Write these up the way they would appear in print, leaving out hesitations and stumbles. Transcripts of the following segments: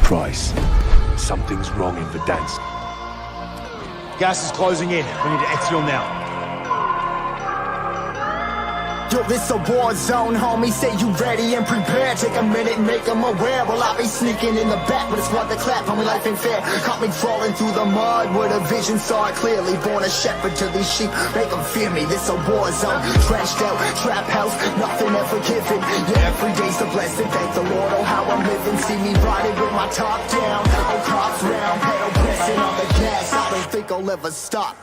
price. Something's wrong in Verdansk. Gas is closing in. We need to exfil now. Yo, this a war zone, homie. Say you ready and prepared. Take a minute and make them aware. Well, I be sneaking in the back, but it's what the clap. Homie, life ain't fair. Caught me crawling through the mud where the vision saw it clearly. Born a shepherd to these sheep. Make them fear me. This a war zone. Trashed out, trap house. Nothing ever given. Yeah, every day's a blessing. Thank the Lord, oh, how I'm living. See me riding with my top down. Oh, cops round. Pedal pressing on the gas. I don't think I'll ever stop.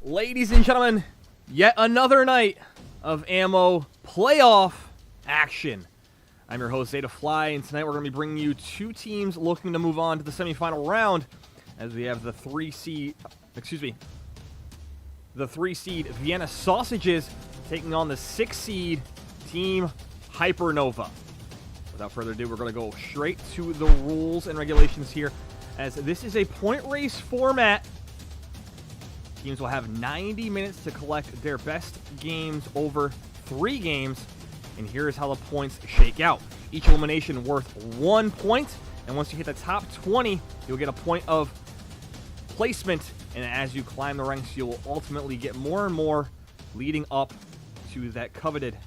Ladies and gentlemen, yet another night of ammo playoff action. I'm your host, Zeta Fly, and tonight we're going to be bringing you two teams looking to move on to the semifinal round as we have the three seed Vienna Sausages taking on the 6 seed Team Hypernova. Without further ado, we're going to go straight to the rules and regulations here, as this is a point race format. Teams will have 90 minutes to collect their best games over 3 games, and here's how the points shake out. Each elimination worth 1 point, and once you hit the top 20, you'll get a point of placement, and as you climb the ranks, you will ultimately get more and more, leading up to that coveted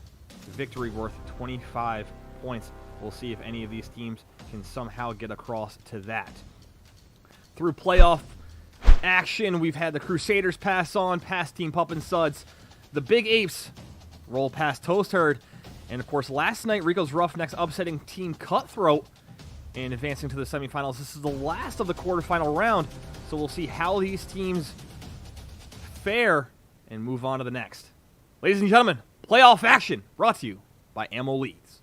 victory worth 25 points. We'll see if any of these teams can somehow get across to that. Through playoff action, we've had the Crusaders pass on past Team Pup and Suds, the Big Apes roll past Toast Herd, and of course last night Rico's Roughnecks upsetting Team Cutthroat and advancing to the semifinals. This is the last of the quarterfinal round, so we'll see how these teams fare and move on to the next. Ladies and gentlemen, playoff action brought to you by Ammo Leads.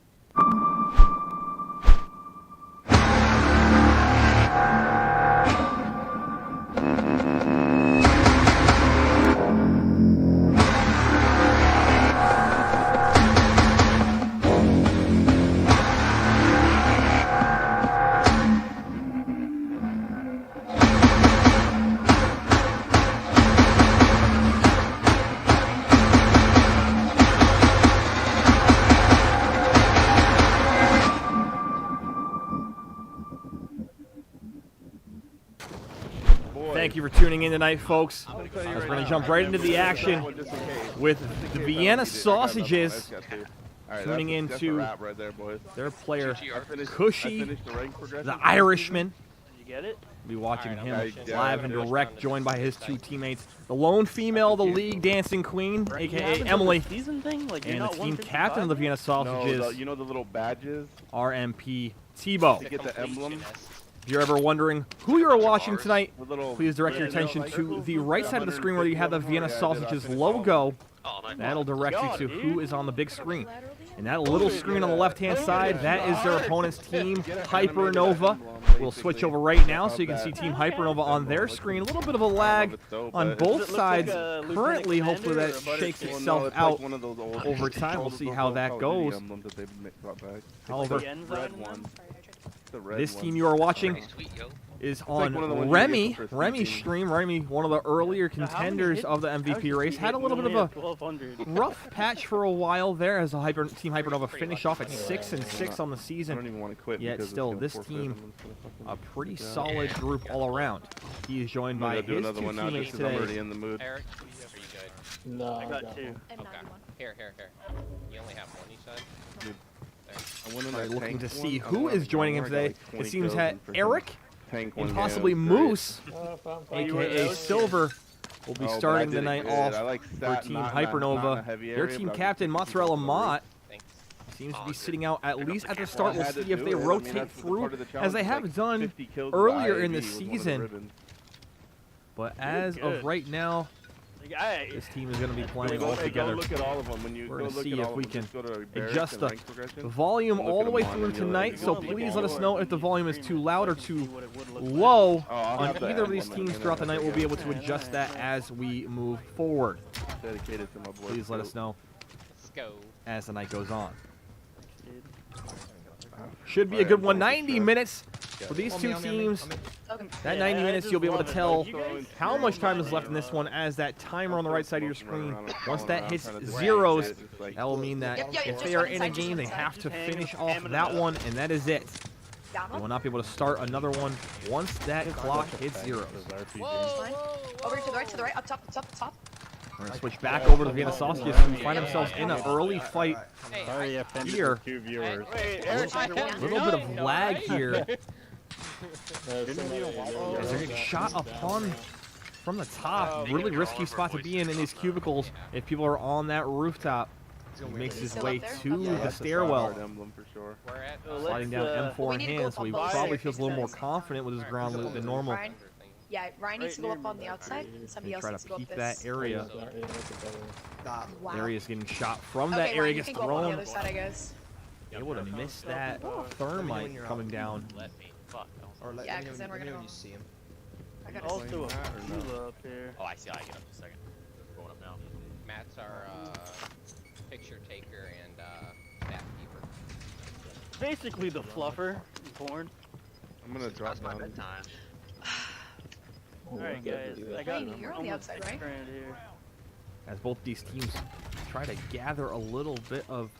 Thank you for tuning in tonight, folks. As we're going to jump right into the action with the Vienna Sausages tuning into their player, Cushy, the Irishman. We'll be watching him live and direct, joined by his 2 teammates, the lone female of the league dancing queen, a.k.a. Emily, and the team captain of the Vienna Sausages, you know the little badges? RMP Tebow. To get the emblem. If you're ever wondering who you're watching tonight, please direct your attention to the right side of the screen where you have the Vienna Sausages logo. That'll direct you to who is on the big screen. And that little screen on the left-hand side, that is their opponent's Team Hypernova. We'll switch over right now so you can see Team Hypernova on their screen. A little bit of a lag on both sides currently. Hopefully that shakes itself out over time. We'll see how that goes. However, this team you are watching is on Remy's stream. Remy, one of the earlier contenders of the MVP race, had a little bit of a rough patch for a while there as Team Hypernova finished off at 6-6 on the season. Yet still, this team, a pretty solid group all around. He is joined by his 2 teammates today. Eric, are you good? No, I got 2. Okay. Here. You only have 1, you said? Looking to see who is joining him today. It seems that Eric and possibly Moose, a.k.a. Silver, will be starting the night off for Team Hypernova. Their team captain, Mozzarella Mott, seems to be sitting out at least at the start. We'll see if they rotate through, the as they have done earlier in the season. But as of right now, this team is going to be playing all together. Look at all of them. When you We're go going to look see at if all we of them, can just go to barracks adjust and the rank progression. volume Look all at the way them on through and you'll- tonight, you so can please look let at us all know of if the them. volume is too loud or too low I'll on have the either of these emblem teams in throughout the it. night. We'll be able to adjust that as we move forward. Dedicated to my boy. Please let us know Let's go. as the night goes on. Should be a good one. 90 minutes for these two teams. That 90 minutes, you'll be able to tell how much time is left in this one as that timer on the right side of your screen, once that hits zeros, that will mean that if they are in a game, they have to finish off that one, and that is it. They will not be able to start another one once that clock hits zeros. Over to the right, up top, up top. We're going to switch back over to the Vienna Sausages, who find themselves in an early fight here. A little bit of lag here. As they're getting shot upon from the top. Really risky spot to be in these cubicles if people are on that rooftop. He makes his way to the stairwell. Sliding down M4 in hand, so he probably feels a little more confident with his ground loot than normal. Yeah, Ryan needs to go up on the outside, and somebody else Try needs to to go up peek this. that area. Wow. Area's getting shot from Okay, that area, Ryan, you gets can go up on the thrown. other side, I guess. Able to miss that thermite coming down. Yeah, because then we're gonna go. I gotta Also, see. up here. Oh, I see. I get up in a second. Going up now. Matt's our picture taker and stat keeper. Basically the fluffer born. I'm gonna drop down. Alright guys, I got Amy, you're on the almost outside, right? $6,000 here. As both these teams try to gather a little bit of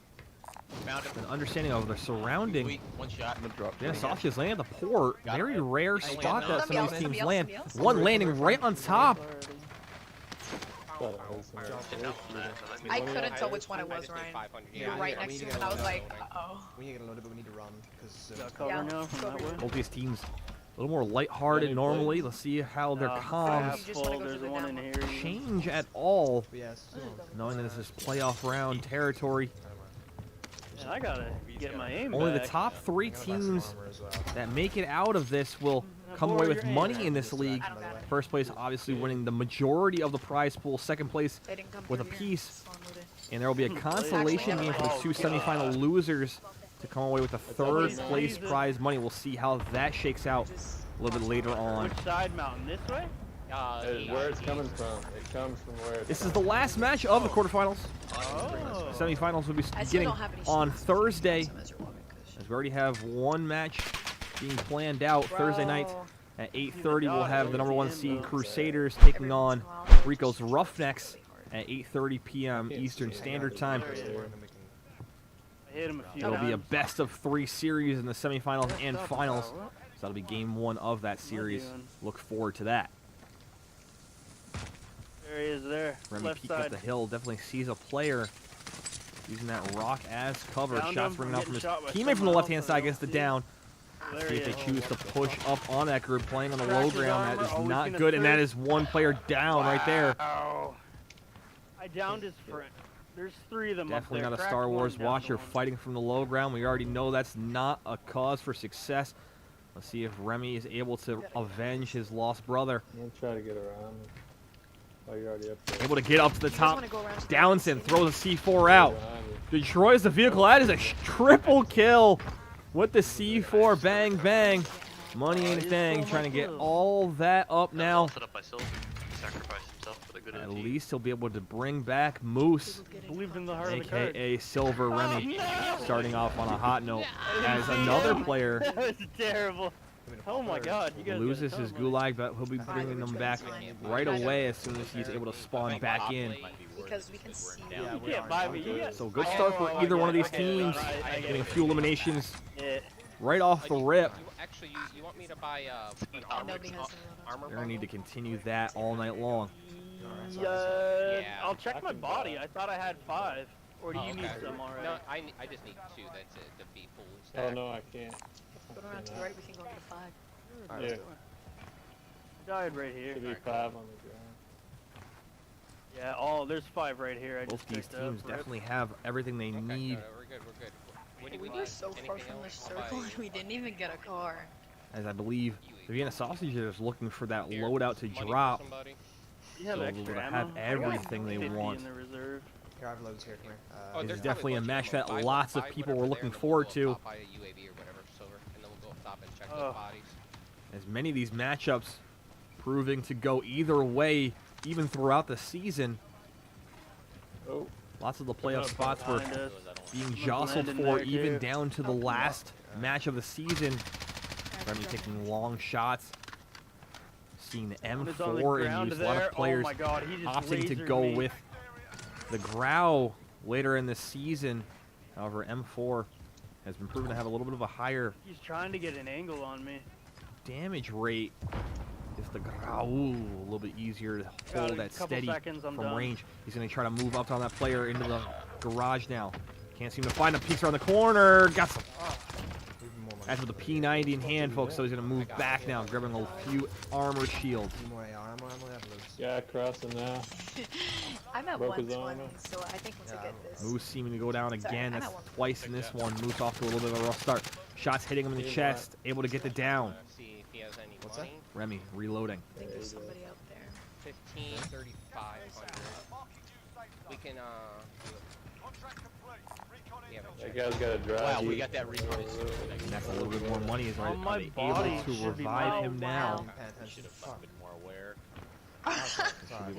an understanding of their surrounding. One shot. I'm gonna drop. Yeah, Sausages landing at the port. Very rare spot that some of these teams Somebody land. else. One landing right on top. I couldn't tell which one it was, Ryan. You were right next to him, and I was like, uh-oh. We ain't gonna load it, but we need to run. Cause, Got cover Yeah, now from go that over way. Both these teams a little more lighthearted normally. Let's see how their comms You just wanna Full, go there's through the one in down here. change at all, yes. knowing that this is playoff round territory. And I gotta get my aim Only the back. top three teams that make it out of this will come away with money in this league. I don't got it. First place obviously winning the majority of the prize pool. Second place They didn't come with a through here. piece. So I'm with it. And there will be a consolation game for the two semifinal losers to come away with the third place prize money. We'll see how that shakes out a little bit later on. Which side mountain? This way? Where it's coming from. It comes from where it's This is the last match of the quarterfinals. Oh. Semifinals will be I still beginning don't have any on shots. Thursday, As you're walking, 'cause- as we already have one match being planned out Thursday night. At 8:30, we'll have the number 1 seed Crusaders taking on Rico's Roughnecks at 8:30 p.m. Eastern Standard Time. I hit him a few It'll be a times. best of 3 series in the semifinals and finals. So that'll be game 1 of that series. Look forward to that. There he is there. Remy Left peek up side. the hill, definitely sees a player using that rock as cover. Found Shots him. ringing out from his Getting shot by teammate from the someone left-hand else, side I gets the don't see it. down. There See he if they is. choose to push up on that group, playing on the low Cracked his ground. armor. That is Oh, we not seen a good, and that third. is one player down right there. Ow. I downed his friend. There's 3 of them Definitely up there. not a Cracked Star one, Wars downed watcher one. fighting from the low ground. We already know that's not a cause for success. Let's see if Remy is able to avenge his lost brother. I'm gonna try to get around. Oh, you're already up there. Able to get up to the You guys top. wanna go around to the Downson right? throws a C4 out. Destroys the vehicle. That is a triple kill with the C4. Bang, bang. Money ain't a thing. Trying to get all that up now. At least he'll be able to bring back Moose, Believed in the heart of the card. aka Silver Remy, no! starting off on a hot note as another player That was terrible. Oh my god, you guys loses got a his ton of money. gulag, but he'll be bringing them back right away as soon as he's able to spawn back in. Because we can see. You can't buy me. You got So good start for either one of these teams, I get getting a it. few eliminations it. right off the rip. Actually, you want me to buy an Nobody has armor? They're gonna need to continue that all night long. Yeah, Yeah. I'll check my body. I thought I had 5. Or do you need some already? No, I just need 2. That's it. To be full Oh stack. no, I can't. Go around to the right, we can go get a flag. Yeah, Died right here. should be 5 on the ground. Yeah, oh, there's 5 right here. I Both just these picked teams up. definitely have everything they need. We're good, we're good. What do We need? were so far Anything from the else? circle and we didn't even get a car. As I believe the Vienna Sausages is looking for that Here, loadout to money for drop. somebody. You have So extra we'll ammo? have I got everything they 50 want. in the reserve. Here, I have loads here. Come here. Oh, It's there's definitely a probably match loads that of lots of buy people were whatever looking there, and then forward we'll to. go buy a UAV or whatever, silver, and then we'll go stop and check those bodies. As many of these matchups proving to go either way, even throughout the season. Oh, Lots of the playoff spots were Behind us. being jostled Landon for, there, even too. down to the last match of the season. Remy taking long shots. Seeing the One is on the M4 in ground use. A lot there. of players Oh my God, he just opting to lasered go me. with the Grau later in the season. However, M4 has been proven to have a little bit of a higher He's trying to get an angle on me. damage rate. If the Grau, a little bit easier to Got hold a that couple steady seconds, I'm from done. range. He's going to try to move up on that player into the garage now. Can't seem to find him. Peeks around the corner. Got some. Even more money. That's with the P90 in hand, folks. So he's going to move back now, grabbing a few armor shields. Need more AR ammo. I have loads. yeah, crossing now. I'm at Broke his 120, armor. so I think once I get this. Moose seeming to go down again. I'm That's at one. twice in this one. Moose off to a little bit of a rough start. Shots hitting him in the chest. Able to get the down. See if he has any What's money. Remy reloading. I think there's somebody out there. 15, 3,500. We can, we haven't That checked. guy's got a drive. Wow, we got that recon. And that's a little bit more money. Is Oh, my they body able to should be revive low. him Wow. now? I'm paying attention. Fuck. more aware. We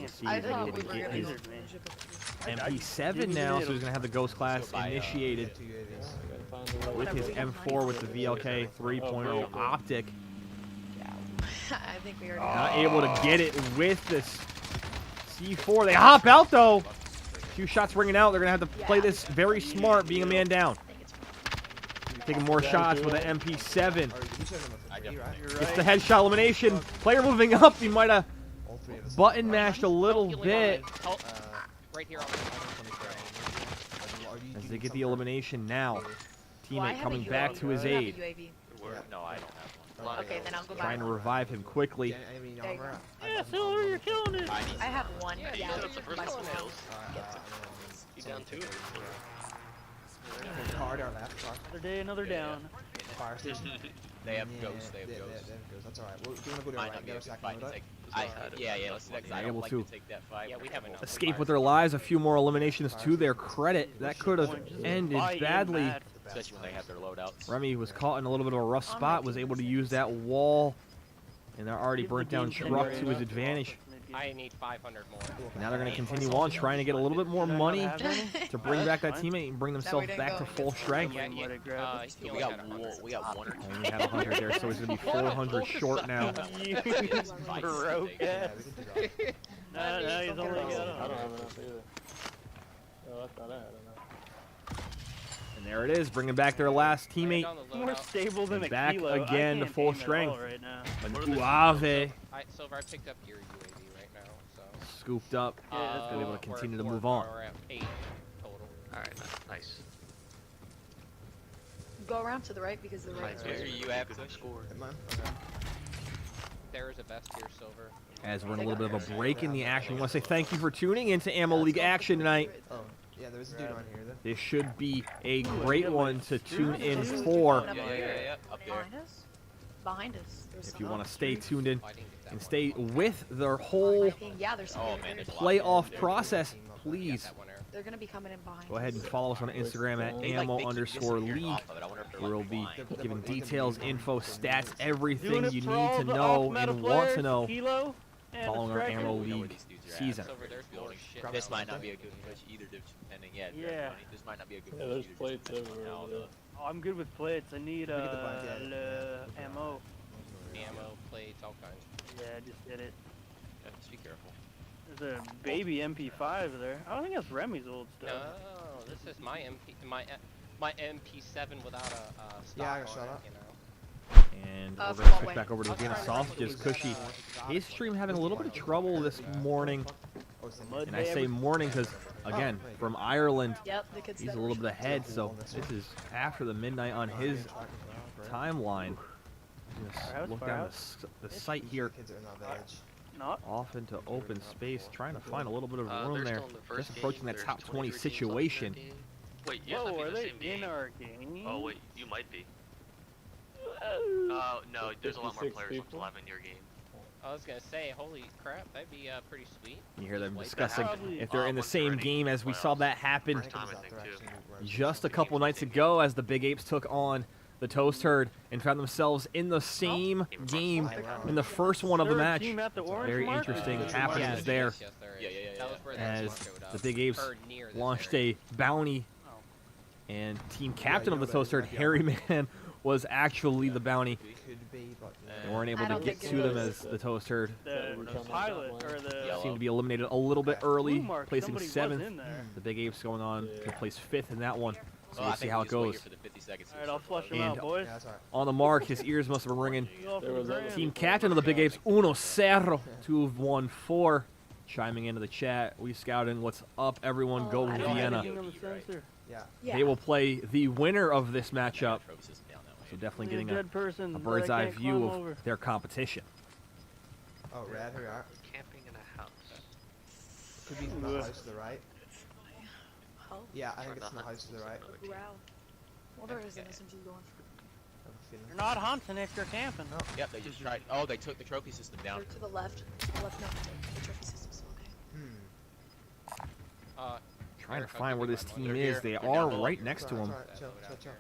will see I if he's thought able we to were get gonna his go Lasered me. MP7 now, so he's going to have the Ghost class initiated 2 UAVs. Gotta find a way. with his M4 with the VLK 3.0 optic. I think we already Not able to get it with this C4. They hop out though. Two shots ringing out. They're going to have to play this very smart, being a man down. I think it's Taking more shots with an MP7. Or each of them with a 3, right? You're Gets right. the headshot elimination. Player moving up. He might have All 3 of us. button mashed a little bit Right here on as they get the elimination now. Well, I Teammate have coming a back UAV. to his I have a aid. UAV. No, I don't have one. Okay, then I'll go Trying to back. revive him quickly. Yeah, I mean, There you armor. go. Yeah, Silver, you're killing it. I have one. Yeah, Yeah, you I'll said it's the just first buy one, some. Hills. You down 2? Card our left. Card. Another day, another down. Fire station. They have Yeah, ghosts, they have ghosts. They have ghosts. That's alright. Well, do you want to go to our right and get our second loadout? Yeah, let's do that. 'cause I They're don't able like to take that fight. Yeah, we have enough. Escape with their lives. A few more eliminations to their credit. That could have ended Buy in, badly. Matt. Especially when they have their loadouts. Remy was caught in a little bit of a rough spot. Was able to use that wall and their already Give the burnt down game truck changer to his enough. advantage. I need 500 more. Now they're going to continue on, trying to get a little bit more money Have any? to bring back that Fine. teammate and bring themselves didn't back go to and full get strength. Yeah, let it grab it. We got one or two. Only had 100 there, so he's going to be 400 short now. You broke Yeah, it. we can do that. No, he's only got I don't 'em. have enough either. Oh, I thought I had enough. And there it is, bringing back their last teammate. More stable than a Back kilo. I again to can't full aim at strength. all right now. Uave Silver, I picked up your UAV right now, so. scooped up. Yeah, that's Still able to we're- continue to we're- move on. We're at 8 total. Alright, nice. Go around to the right because the right is where you have to score. Hit mine? Okay. There is a vest here, Silver. As we're in a little bit of a break in the action, we want to say thank you for tuning into Ammo League action tonight. Oh, yeah, there is a dude on here then. This should be a great one to tune in for. Up Yeah, here. yeah, up there. Behind us? Behind us. There's If you some. want to stay tuned in I didn't get that and one. stay with their whole Yeah, there's some. Oh, here. man, there's a lot. playoff process, I got please that one there. They're gonna be coming in behind. go ahead and follow us on Instagram at They, like, they keep disappearing ammo_league. off of it. I wonder if they're, Where we'll like, be flying. giving details, info, stats, Doing everything it you for need all to the know off-meta and want to players, know Kilo, and following our Striker. Ammo We know where League these dudes are at. season. Silver, there's more shit. This might not be a good push either, depending. Yeah, if you have Yeah. money, this might not be a good Yeah, push there's either, plates depending on everywhere how over the- there. Oh, I'm good with plates. I need Look at the bunch, yeah. ammo. Ammo, plates, all kinds. Yeah, just get it. Yeah, just be careful. There's a baby MP5 there. I don't think that's Remy's old No, stuff. this is my MP7 without a stock Yeah, I on got shot it, up. you know. And from we're going to what switch way? back over to Vienna Sausages. Cushy, his stream having a little bit of trouble this morning. Oh, it's the Mud And I day say was- morning because, again, from Ireland, Yep, the kids. he's that a little bit ahead. So this is after the midnight on his timeline. Just Firehouse, look down firehouse. the site here. Kids are in that village. Not. Off into open space, trying to find a little bit of room they're there. still in the first Just approaching game. that top There's 20 23 teams left in their situation. game. Wait, you Whoa, might be are the they same in game. our game? Oh wait, you might be. No, there's a lot more 56 players people? left in your game. I was gonna say, holy crap, that'd be pretty sweet. You hear them Just discussing Probably- if they're in the once same they're ready game for as we playoffs. saw that happen First time, I think, too. just a couple nights ago as the Big Apes took on the Toast Herd and found themselves in the same game in the first one of the Third match. team at the orange Very mark? interesting Yes, happenings there yes, there is. Yeah, yeah, yeah, That was yeah. where that as smoke showed up. the Big Apes Or near this launched area. a bounty, and team captain of the Toast Herd, Harry Man, was actually the bounty. Could be, but They weren't able I to don't get think to it them is. as the Toast Herd The pilot or the seemed to be eliminated a little bit early, blue mark, placing somebody was 7th. in there. The Big Apes going on to place 5th in that one. So Well, I we'll see think how we it just wait here goes. for the 50 seconds to Alright, I'll start flush them flooding. out, boys. yeah, that's alright. On the mark, his ears must have been ringing. Go for There the was other grand. Team captain of the Big Apes, 1-0, 2-1-4, chiming into the chat. We scouting what's up, everyone. Go I don't Vienna. Anything on the sensor? Yeah. Yeah. They will play the winner of this matchup, Trophy system down that way. so definitely Only getting a a dead person that I bird's eye can't view climb of over. their competition. Oh, red, here we are. Camping in a house. Could be the house to the right. Oh, Yeah, I think it's in the house to the right. wow. Well, there is an SMG going. I have a feeling. You're not hunting if you're camping. No. Yep, they just tried. Oh, they took the trophy system down. They're to the left. To the left, no. The trophy system's okay. Hmm. Trying to find where this team They're is. here. They They're are down below. right next to him. Alright, chill, chill, chill.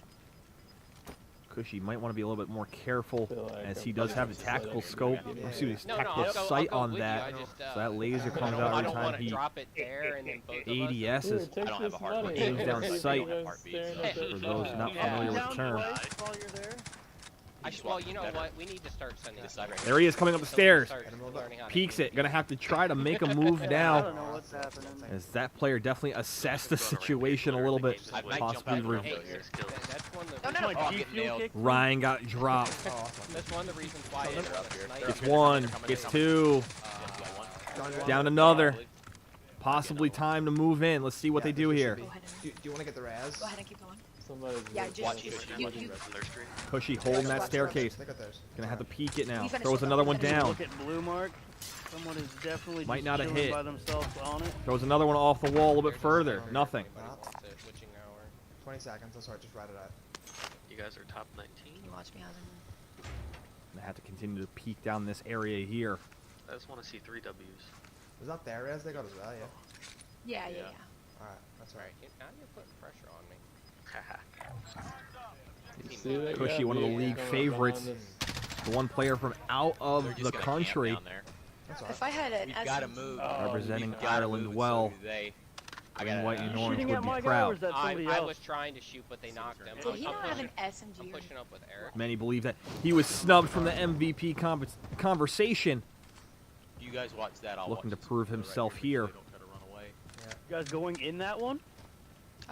Cushy might want to be a little bit more careful Feel like as I'm he does have a just tactical letting scope. you Yeah, See yeah. his No, tactical I'll sight go on with you. that. I just, So that laser comes I out every don't time want to he drop it there and then both of us. ADS Here, is take I don't have this a heart. money. Aims down Everybody's sight. staring at for their those phone. not Yeah. familiar with Down the term. twice while you're there. Well, you know what? We need to start sending This side right There he is coming up the stairs. Learning how to Peeks do it. Gonna have to try to make a move I down. don't know what's happening. As that player definitely assessed the situation a little bit. I might jump Possibly out the re- window Hey, here. that's one of the No, no, My no. Oh, I'm G getting fuel nailed. kick. Ryan got dropped. Oh, awesome. That's one of the reasons why I ended up here. Gets one. Gets two. Down another. Possibly time to move in. Let's see what they do here. Go ahead Do you want to get the res? Go ahead and keep going. Somebody's Yeah, like, just Watch you, it. you, Cushy holding that staircase. Look at those. Gonna have to peek it now. We finished Throws with another that. one We finished down. Look at blue mark. Someone is definitely Might just not have chilling hit. by themselves on it. Throws another one off the wall a little bit further. Nothing. Witching hour. 20 seconds, that's alright, just ride it out. You guys are top 19. You watch me, Hazard. Gonna have to continue to peek down this area here. I just want to see 3 W's. Was that their res they got as well, yeah? Yeah, yeah, Yeah. yeah. Alright, that's Alright, right. now you're putting pressure on me. you see that Cushy, guy one of the being league coming favorites. behind us? The one player from out They're of just the gonna camp country down there. That's alright. If I had an We've got to SMG, move. representing We've gotta Ireland move, and well. So do they. I Green, got white, and orange Shooting would at be my guy, or proud. is that somebody I else? was trying to shoot, but they knocked him. did he I'm not have an pushing- SMG? I'm pushing up with Eric. Many believe that he was snubbed from the MVP conversation. You guys watch that. I'll Looking watch to this prove for the himself record, so here. they don't try to run away. You guys going in that one?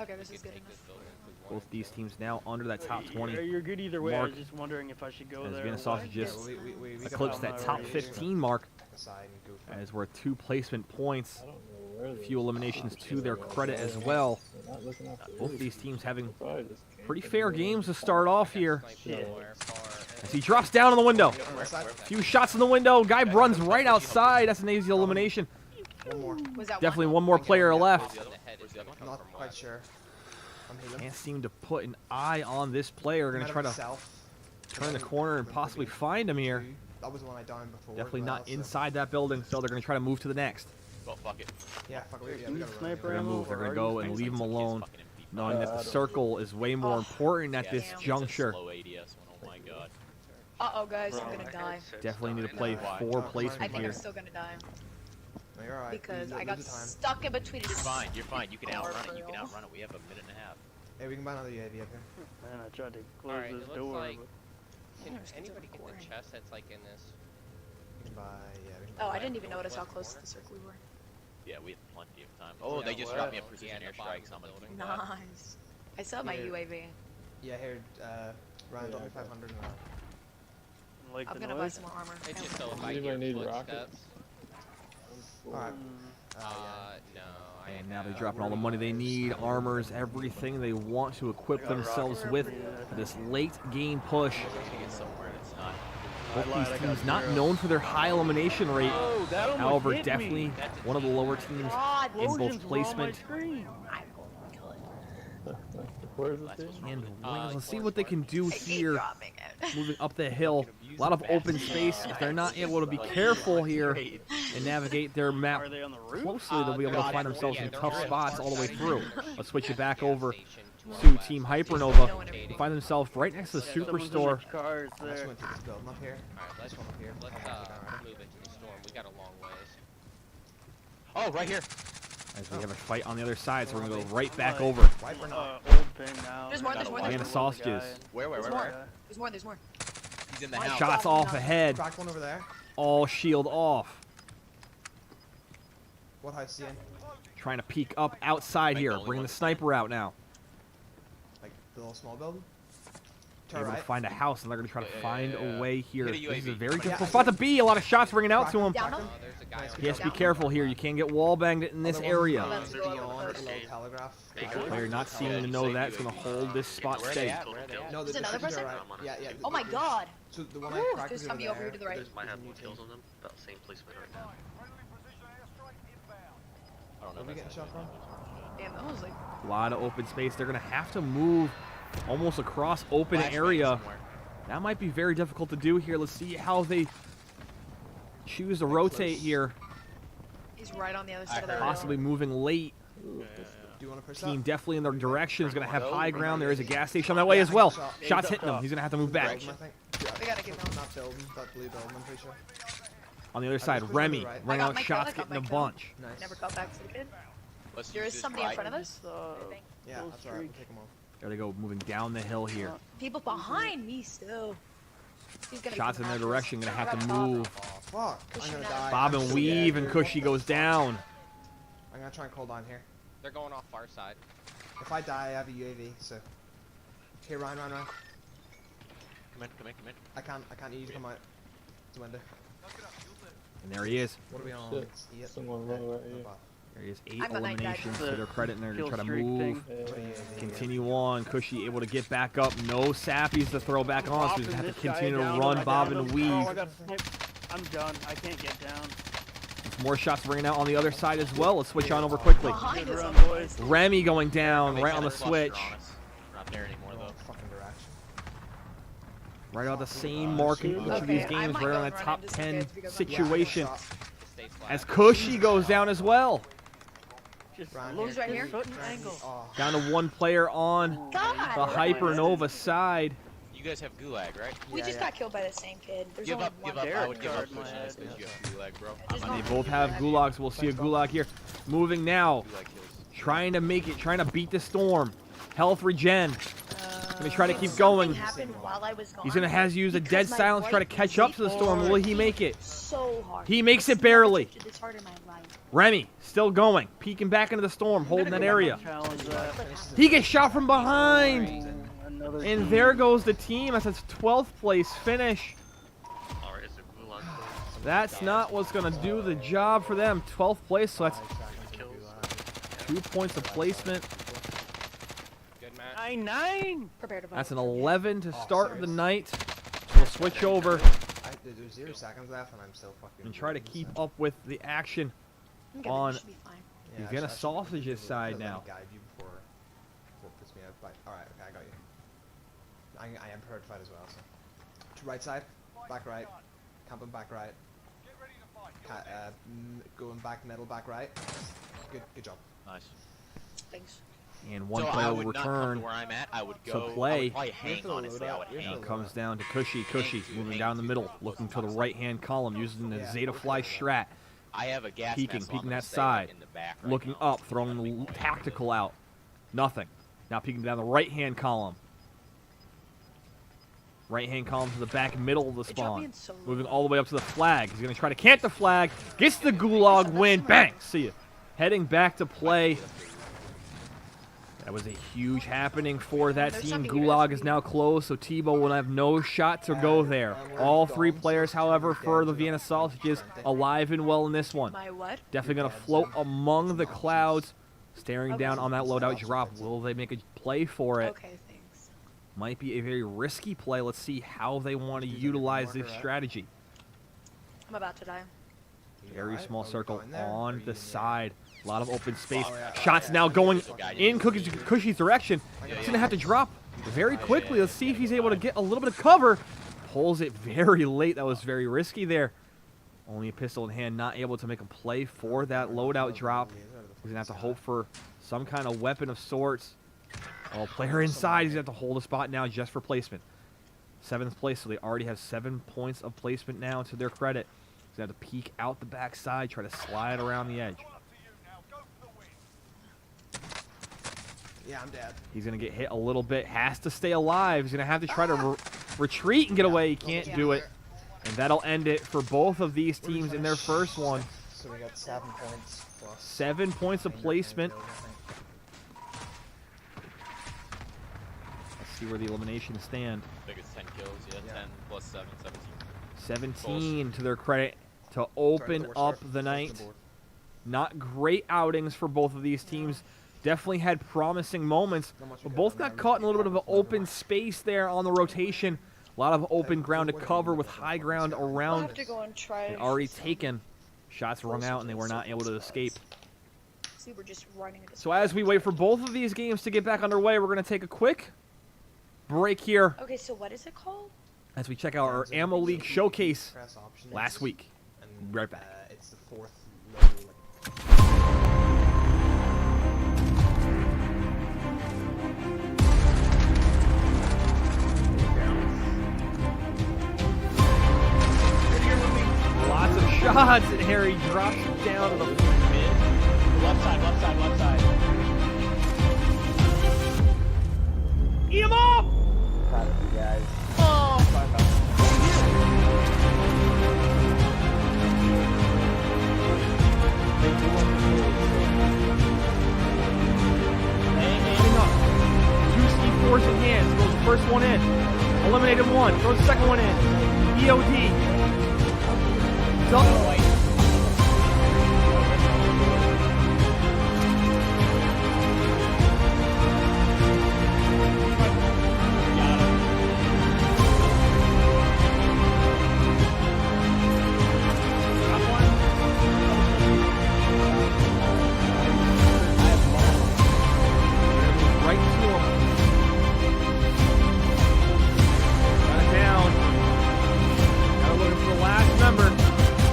Okay, this We is could good take this enough. building if we Both wanted these to. teams now under that top 20. You're good either way. Mark I was just wondering if I should go as there. Vienna or Sausage what. just Yeah, we got eclipsed that that top already. 15 mark Aside and go for it. as we're 2 placement points. I don't know where A they few are. eliminations to their credit as well. They're not looking out for Both us. these teams having Probably just pretty camping fair there. games to start off here. Yeah. As he drops down on the window. West side. Few shots in the window. Guy runs right outside. That's an easy elimination. One more. Was that Definitely one? one more player left. Not quite sure. I'm healing. Can't seem to put an eye on this player. Gonna try to turn the corner and possibly find him here. That was the one I downed before. Definitely as not well, so- inside that building, so they're gonna try to move to the next. Well, fuck it. Yeah, fuck it. Yeah, Need we gotta run. sniper They're gonna ammo, move. They're or gonna are go you and guys- leave him Kids alone, fucking MP5. knowing that the I don't circle is way more important at Yeah, this it's a juncture. slow ADS one. Oh my god. Uh-oh, guys, I'm gonna die. Definitely need to play Why? 4 I placement think here. I'm still gonna die. No, you're alright. Because You I got lose the time. stuck in between You're fine. You're fine. You can Oh, outrun it. You can real. outrun it. We have a minute and a half. Hey, we can buy another UAV up here. Man, I tried to close Alright, this it looks door. like- but- Can There's anybody a get quarry. the chest that's like in this? We can buy, yeah, we can Oh, buy. I didn't even notice how close to the circle we were. Yeah, we have plenty of time. Oh, Yeah, they just what? dropped me a Yeah, precision in the airstrike. bottom So I'm of gonna the keep building. that. Nice. I saw my Yeah. UAV. Yeah, here, Ryan, Yeah, drop me okay. 500 and Like I'm the gonna buy noise? some more armor. It's I just don't so if know. I Anybody hear need rockets? footsteps. Alright. No, I And now they're have- dropping all the money they need, armors, everything they want to equip themselves with for this late game push. We're gonna get somewhere and it's not. Both these teams not known for their high elimination rate. Oh, that almost However, hit definitely me. one of the lower teams God, in both Explosions were on my placement screen. Where's the thing? and wins. Let's see what they can do I keep here. dropping it. Moving up the hill. A lot of open space. If they're not able to be careful here and navigate their map Are they on the roof? closely, they'll be able to find themselves in tough spots all the way through. Let's switch it back over to to Team Hypernova. They find themselves right next to the Superstore. Cars I just there. went to this building up here. Alright, let's This one up here. let's Okay, move into the storm. We got a long ways. Oh, right here. As we have a fight on the other side, so we're going to go right back Oh, over. Wipe or not? Old thing now. There's more, there's more, Vienna there's sausages. Where? There's more. There's more, there's more. He's in the My house. Shots God, off no. ahead. Cracked one over there. All shield off. What house is he in? Trying to peek up outside here. Bringing the sniper out now. Like the little small building? Able Turn to right. find a house, and they're going to try to find a way here. Hit a This is a UAV. very Yeah, difficult I spot to see. be. A lot of shots ringing out to him. Down him. There's a guy over He has to be Down. careful here. You can't get wall banged in this Other area. one's Let's go beyond over the first. little telegraph. Player not seeming to know that. It's going to hold this spot Where are they steady. at? Where are they at? No, Is the another shooting to person? our right. Yeah, yeah. Oh my God. So the one Woo, I cracked there's is somebody over there. here to the right. There's Might have a new more team. kills on them. About same placement right now. I don't know. Where are we getting shot from? Damn, that was like. A lot of open space. They're going to have to move almost across open area. That might be very difficult to do here. Let's see how they choose to rotate here. He's right on the other side of the road. Possibly moving late. Do you want to push Team up? definitely in their direction is going to have high ground. There is a gas station on that way as well. Shots hitting him. He's going to have to move back. Building, I think. We gotta get going. Not building, that blue building, I'm pretty sure. On the other side, pushed Remy to the right. running I got out my shots, kill, I got getting a my kill. bunch. Nice. Never got back to the kid. Let's There use is this somebody in right. front of us. Yeah, Full that's alright. We'll streak. take them all. There they go, moving down the hill here. People behind me still. He's gonna Shots keep in their after us. direction, going to have to Right top. move. Fuck, I'm gonna die. Bob and weave, and Cushy goes down. I'm gonna try and hold on here. They're going off our side. If I die, I have a UAV, so. Okay, Ryan. Come in, come in, come in. I can't use come out the window. And there he is. What are we on? Shit. It's eight. Someone run right here. There he is. 8 I'm a night guy. eliminations to their credit, and they're going Kill to try to streak move. thing. Continue on. Cushy able to get back up. No sappies to throw back on, so he's going to have to This guy continue to down, run, I bob, got and him. weave. Oh, I got sniped. I'm done. I can't get down. More shots ringing out on the other side as well. Let's switch on over quickly. Behind Good us. run, boys. Remy going down They right sent on the a cluster switch. on us. We're not there anymore, Wrong though. fucking direction. Right on the same mark in each of these Okay, I games, might right go on a and run top into some 10 kids because I'm- situation. Yeah, Stay flat. As Cushy goes down as well. Just Ryan, look He's right at here. foot Ryan, angle. oh, Down to one player on God. the Hypernova side. You guys have gulag, right? We Yeah, just yeah. got killed by the same kid. There's Give only up, one. give up. I Derek would give up card in my pushing head. us because you have gulag, bro. There's I'm no- on They both have gulags. We'll see a gulag here. Moving now. gulag kills. Trying to make it. Trying to beat the storm. Health regen. Gonna try to keep going. Something happened while I was gone. He's gonna have to use a Because dead my silence. Try to right catch up to the storm. Will he make it? So hard. He makes it I've barely. never this hard in my life. Remy still going. Peeking back into the storm. Holding that area. Challenge that. He gets shot from behind. Another And team. there goes the team. That's its 12th place finish. Alright, is it Gulag close? That's not what's going to do the job for them. 12th place, so that's Kills? 2 points of placement. Good match. 9-9. Prepare to That's an vote. 11 to start the night. We'll switch over there's 0 seconds left, and I'm still fucking. and try to losing, keep so- up with the action I'm good, on this should be fine. Yeah, the I Vienna should- I should sausages put side let me now. guide you before it puts me out. But alright, okay, I got you. I am prepared to fight as well. So, to right side, back right, camping back right. Going back middle, back right. Good job. Nice. Thanks. And one So I player will would not come return. to where I'm at. I would to go. I play. would probably hang, for the honestly. I would loadout. hang. It comes down to Cushy. Cushy moving down the middle, looking to the right-hand column, using the Zeta Fly strat. I have a gas Peeking, mask, so I'm peeking gonna that stay, side. like, in the back right Looking now. up, throwing the tactical out. Nothing. Now peeking down the right-hand column. Right-hand column to the back middle of the It dropped me spawn. in so Moving low. all the way up to the flag. He's going to try to camp the flag. Gets the gulag win. Bang! See ya. Heading back to play. That was a huge happening for that There's team. something here Gulag to is now closed, so Tebow will have no shot to go there. All 3 players, however, for the Vienna Sausages, alive and well in this one. My what? Definitely going to float among the clouds, staring down on that loadout drop. Will they make a play for it? Okay, thanks. might be a very risky play. Let's see how they want to utilize this strategy. I'm about to die. Very small circle on the Yeah. side. A lot of open space. yeah. Shots now going in Cushy's direction. He's going to have to drop very quickly. Let's see if he's able to get a little bit of cover. Pulls it very late. That was very risky there. Only a pistol in hand, not able to make a play for that loadout drop. He's going to have to hope for some kind of weapon of sorts. Oh, player inside. He's going to have to hold a spot now just for placement. 7th place, so they already have 7 points of placement now to their credit. He's going to have to peek out the backside, try to slide around the edge. Yeah, I'm dead. He's going to get hit a little bit. Has to stay alive. He's going to have to try to retreat and get away. He can't do it. And that'll end it for both of these teams in their first one. So we got 7 points plus 7 points of placement. Let's see where the eliminations stand. I think it's 10 kills, yeah. 10 plus 7, 17. 17 to their credit to open up the night. Not great outings for both of these teams. Definitely had promising moments, but both got caught in a little bit of an open space there on the rotation. A lot of open ground to cover with high ground around and already taken. Shots rung out and they were not able to escape. See, we're just running. So as we wait for both of these games to get back underway, we're going to take a quick break here Okay, so what is it called? as we check out our Ammo League showcase last week. Right back. It's the 4th low. Lots of shots, and Harry drops it down to the mid. Left side, left side, left side. Eat him up! Proud of you guys. Hang up. 2 C4s in hand. Throws the first one in. Eliminated one. Throws the second one in. EOD. Double. Right to him. Got it down. Now looking for the last member.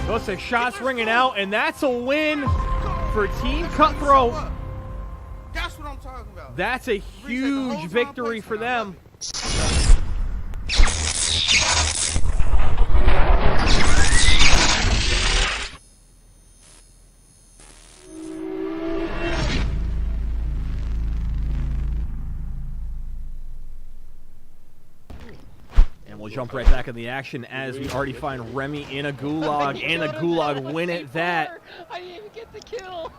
Those are shots ringing out, and that's a win for Team Cutthroat. That's what I'm talking about. That's a huge victory for them. And we'll jump right back in the action as we already find Remy in a gulag, and a gulag win at that. I didn't even get the kill.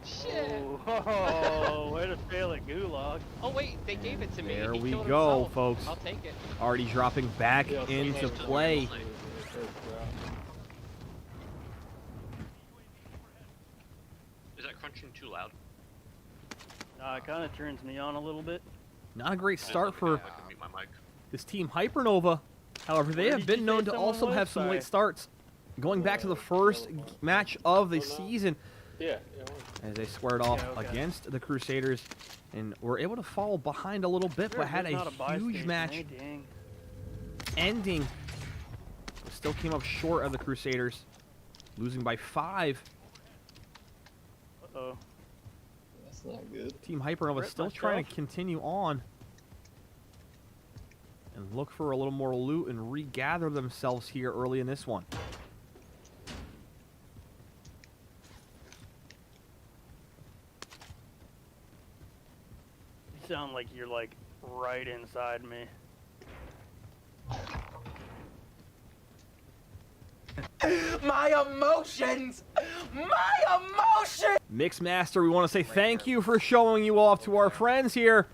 Shit. Oh, way to fail at gulag. Oh wait, they gave it to me. There He we killed go, himself. folks. I'll take it. Already dropping back into play. Is that crunching too loud? It kind of turns me on a little bit. Not a great start for I can mute my mic. this Team Hypernova. However, they Where have did been you known say to someone also was? have some Sorry. late starts. Going back to the first match of the season Yeah. as they squared off Yeah, okay. against the Crusaders and were able to fall behind a little bit, but had Not a buy huge station, match eh? Dang. ending. Still came up short of the Crusaders, losing by 5. Uh-oh. That's not good. Team Hypernova Rip still myself. trying to continue on and look for a little more loot and regather themselves here early in this one. You sound like you're like right inside me. My emotions! My emotions! Mixmaster, we want to say thank you for showing you off to our friends here.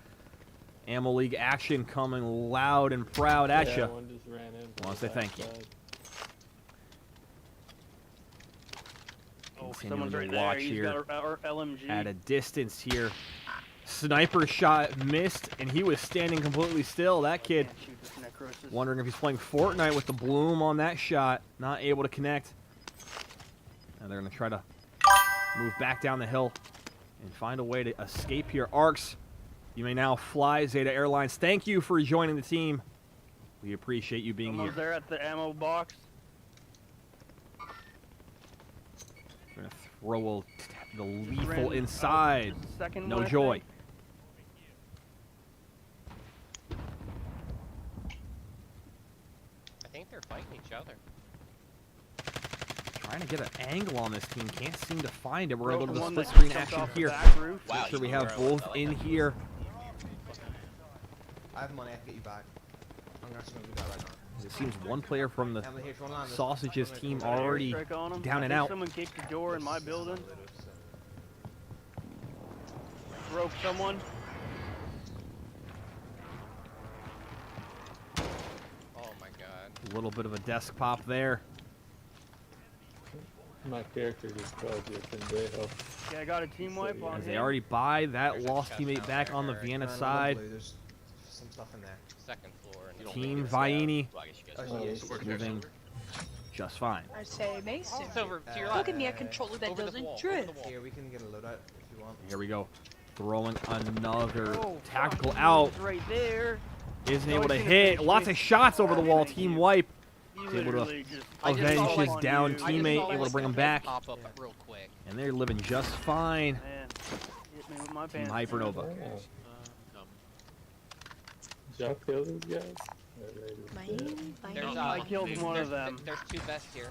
Ammo League action coming loud and proud at you. One just ran in. I want to say thank you. Oh, Continuing someone's to right watch there. He's here got our LMG. at a distance here. Sniper shot missed, and he was standing completely still. That kid Can't shoot this necrosis. wondering if he's playing Fortnite with the bloom on that shot. Not able to connect. And they're going to try to move back down the hill and find a way to escape here. Arcs, you may now fly. Zeta Airlines, thank you for joining the team. We appreciate you being Almost here. there at the ammo box. We're going to throw the lethal Ran inside. out just a second No one, I joy. think. I think they're fighting each other. Trying to get an angle on this team. Can't seem to find it. We're going to go to One the that split screen jumped action off the here. back roof. Make sure we have both in here. I have money. I can get you back. I'm gonna do that right now. It seems one player from the Emily, here, if you wanna land this- Sausages team Got an already airstrike on 'em. down I and think out. Someone kicked the door in my building. Broke someone. Oh my god. A little bit of a desk pop there. My character just called you pendejo. Yeah, I got a team wipe on As they him. already buy that There's a lost chest teammate down back there, on the Eric. Vienna No, no, no, side. blue, there's some stuff in there. Second floor. And You Team don't Vieni Well, I guess you guys Oh, yeah, Where yeah, there's moving just fine. I say Mason. It's over to your Look left. at me, a controller that Over the doesn't wall, over drift. the wall. Here, we can get a loadout if you want. Here we go. Throwing another Oh, tactical fuck, out. he was right there. Isn't No, able to he's gonna hit. finish Lots me. of shots over the wall. Thank Team you. wipe. He Able to literally just avenge saw his one down dude. teammate, able to bring him back. Pop up real quick. And they're living just fine. Man, hit me with my Team pants. Hypernova. Did y'all kill these guys? There's, I killed one of there's- them. There's two vests here.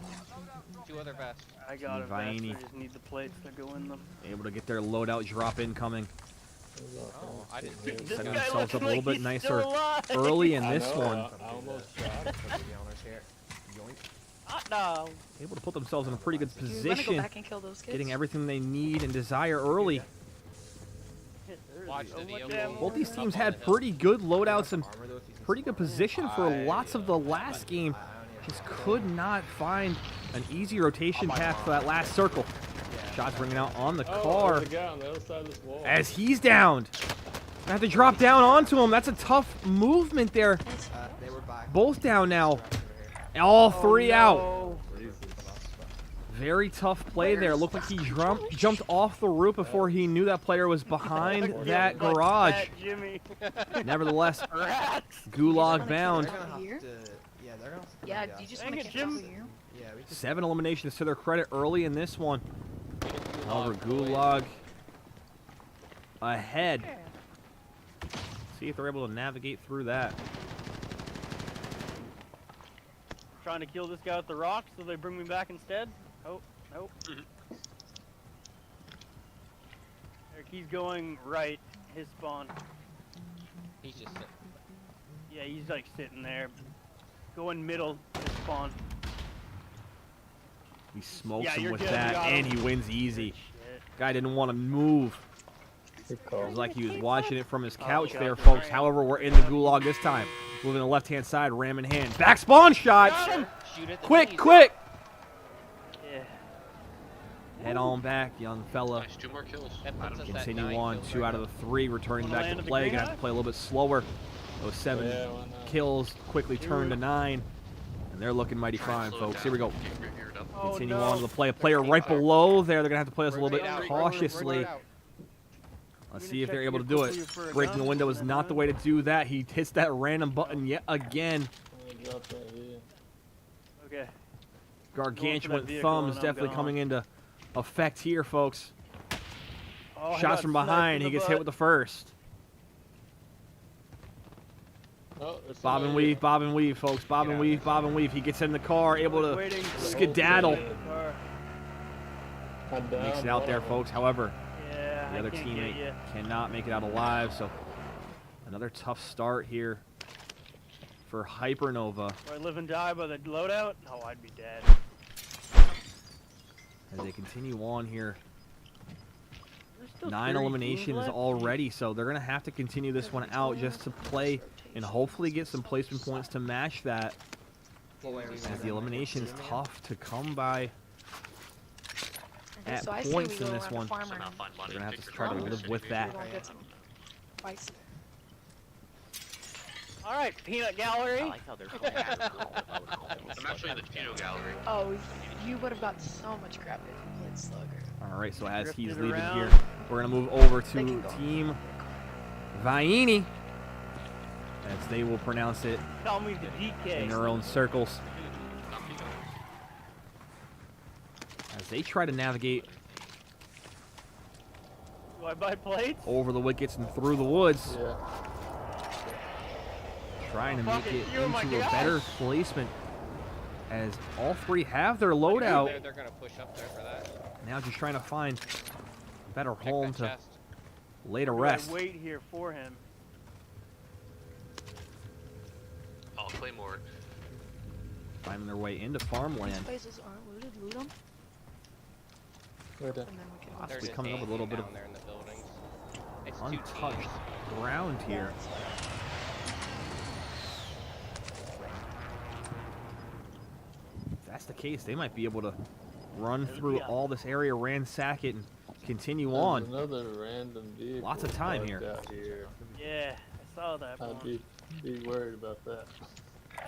Two other vests. I got a vest. Vieni. I just need the plates that go in them. Able to get their loadout drop incoming. Oh, I didn't This Setting guy themselves looks up a like little bit he's nicer still alive. early in I this know, one. I almost got it. To be honest here. Yoink. Hot dog. Able to put themselves in a pretty good Do you want to go position. back and kill those kids? Getting everything they need and desire early. Watch the video. Both these teams had pretty good loadouts and Armor, though, if you can pretty good position for lots of the last game. I only have Just could not find an easy rotation path for that last circle. Shots ringing out on the Oh, car there's a guy on the other side of this wall. as he's downed. I have to drop down onto him. That's a tough movement there. they were back. Both down now. Over here. All three out. No. Very tough play there. Looked like he jumped off the roof before he knew that player was behind that garage. Fat Jimmy. Nevertheless, Rats. gulag bound. They're gonna have Here? to. Yeah, they're gonna have to. Yeah, come do you just Dang want to it, catch up Jim. with you? Yeah, we can. 7 eliminations to their credit early in this one. However, Gulag ahead. See if they're able to navigate through that. Trying to kill this guy with the rock so they bring me back instead. Oh, nope. Eric, he's going right. His spawn. He's just sitting. Yeah, he's like sitting there. Going middle. His spawn. He smokes Yeah, him you're with good, that, you got him. and he wins easy. Shit. Guy didn't want to move. Good It call. was like he was watching it from his couch God. there, folks. However, we're in the gulag this time. Moving the left-hand side, ram in hand. Back spawn shot! Shoot at the Quick, knees. quick! Yeah. Head on back, young fella. Nice, 2 more kills. That puts us at Continue 9 on, kills 2 right out of the 3, returning Wanna back land to at the play. green Gonna have eye? to play a little bit slower. Those 7 Yeah, why not? kills quickly turn to 9. And they're looking mighty fine, Slow folks. down. Here we go. Keep your ear up. Oh, Continue no. on to the play. A player right below there. They're going to have to play us a little bit Right out, cautiously. right out. Let's I'm see gonna if they're check able to your do quickly it. for a Breaking the gun, window is and not then the way to do that. He hits that random button yet again. I'm gonna drop right here. Okay. Gargantuan vehicle thumbs and I'm definitely gone. coming into effect here, folks. Oh, I Shots got from sniped behind. in He the gets butt. hit with the first. Oh, there's Bob and somebody weave, bob and weave, folks. Bob and weave, bob and weave. He gets in the car, able to Waiting for the skedaddle. car. I'm down. Makes it out there, folks. However, Yeah, the I other can't get teammate ya. cannot make it out alive. So another tough start here for Hypernova Do I live and die by the loadout? Oh, I'd be dead. as they continue on here. There's still 9 30 eliminations teams left. already, so they're going to have to continue this one out just to play and hopefully get some placement points to match that. As the elimination is tough to come by Okay, at so I say we points go in this around the one. farmer So now and find money. We're going to have take to your try to car, live city. with we that. don't get some Twice. All right, peanut gallery. I like how they're calling I'm actually in the Tito gallery. Oh, you would have got so much crap if you played Slugger. All right, so as he's Drifted leaving around. here, we're gonna move over They to can go. Team Vienna, as they will pronounce it Call me the DK. in their own circles. As they try to navigate Do I buy plates? over the wickets and through the woods, Yeah. trying to Fuck make it, it you, my into a gosh. better placement. As all three have their loadout, They're gonna push up there for that. now just trying to find a better Check home that to chest. lay to Do I rest. wait here for him? Oh, Claymore. Finding their way into These farmland. places aren't looted. Loot them. Right there. And then we can Possibly There's just coming up with a little bit down of there in the buildings. It's 2 untouched teams. ground here. If that's the case, they might be able to run through all this area, ransack it, and continue There's on. another random vehicle. Lots of time parked here. out here. Yeah, I saw that one. I'd be worried about that.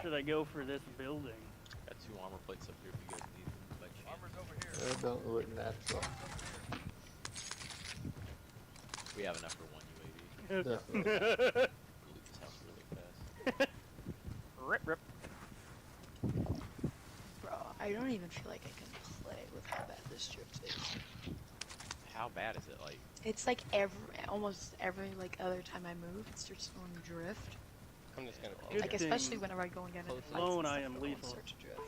Should I go for this building? Got 2 armor plates up here if you guys need them by chance. That don't look natural. We have enough for 1 UAV. Definitely. We'll leave this house really fast. Rip, rip. Bro, I don't even feel like I can play with how bad this drift is. How bad is it? Like, It's like almost every like other time I move, it starts going drift. I'm just gonna Good Like thing. especially whenever I go and get into fights. Alone, and I stuff, am it always lethal. starts to drift.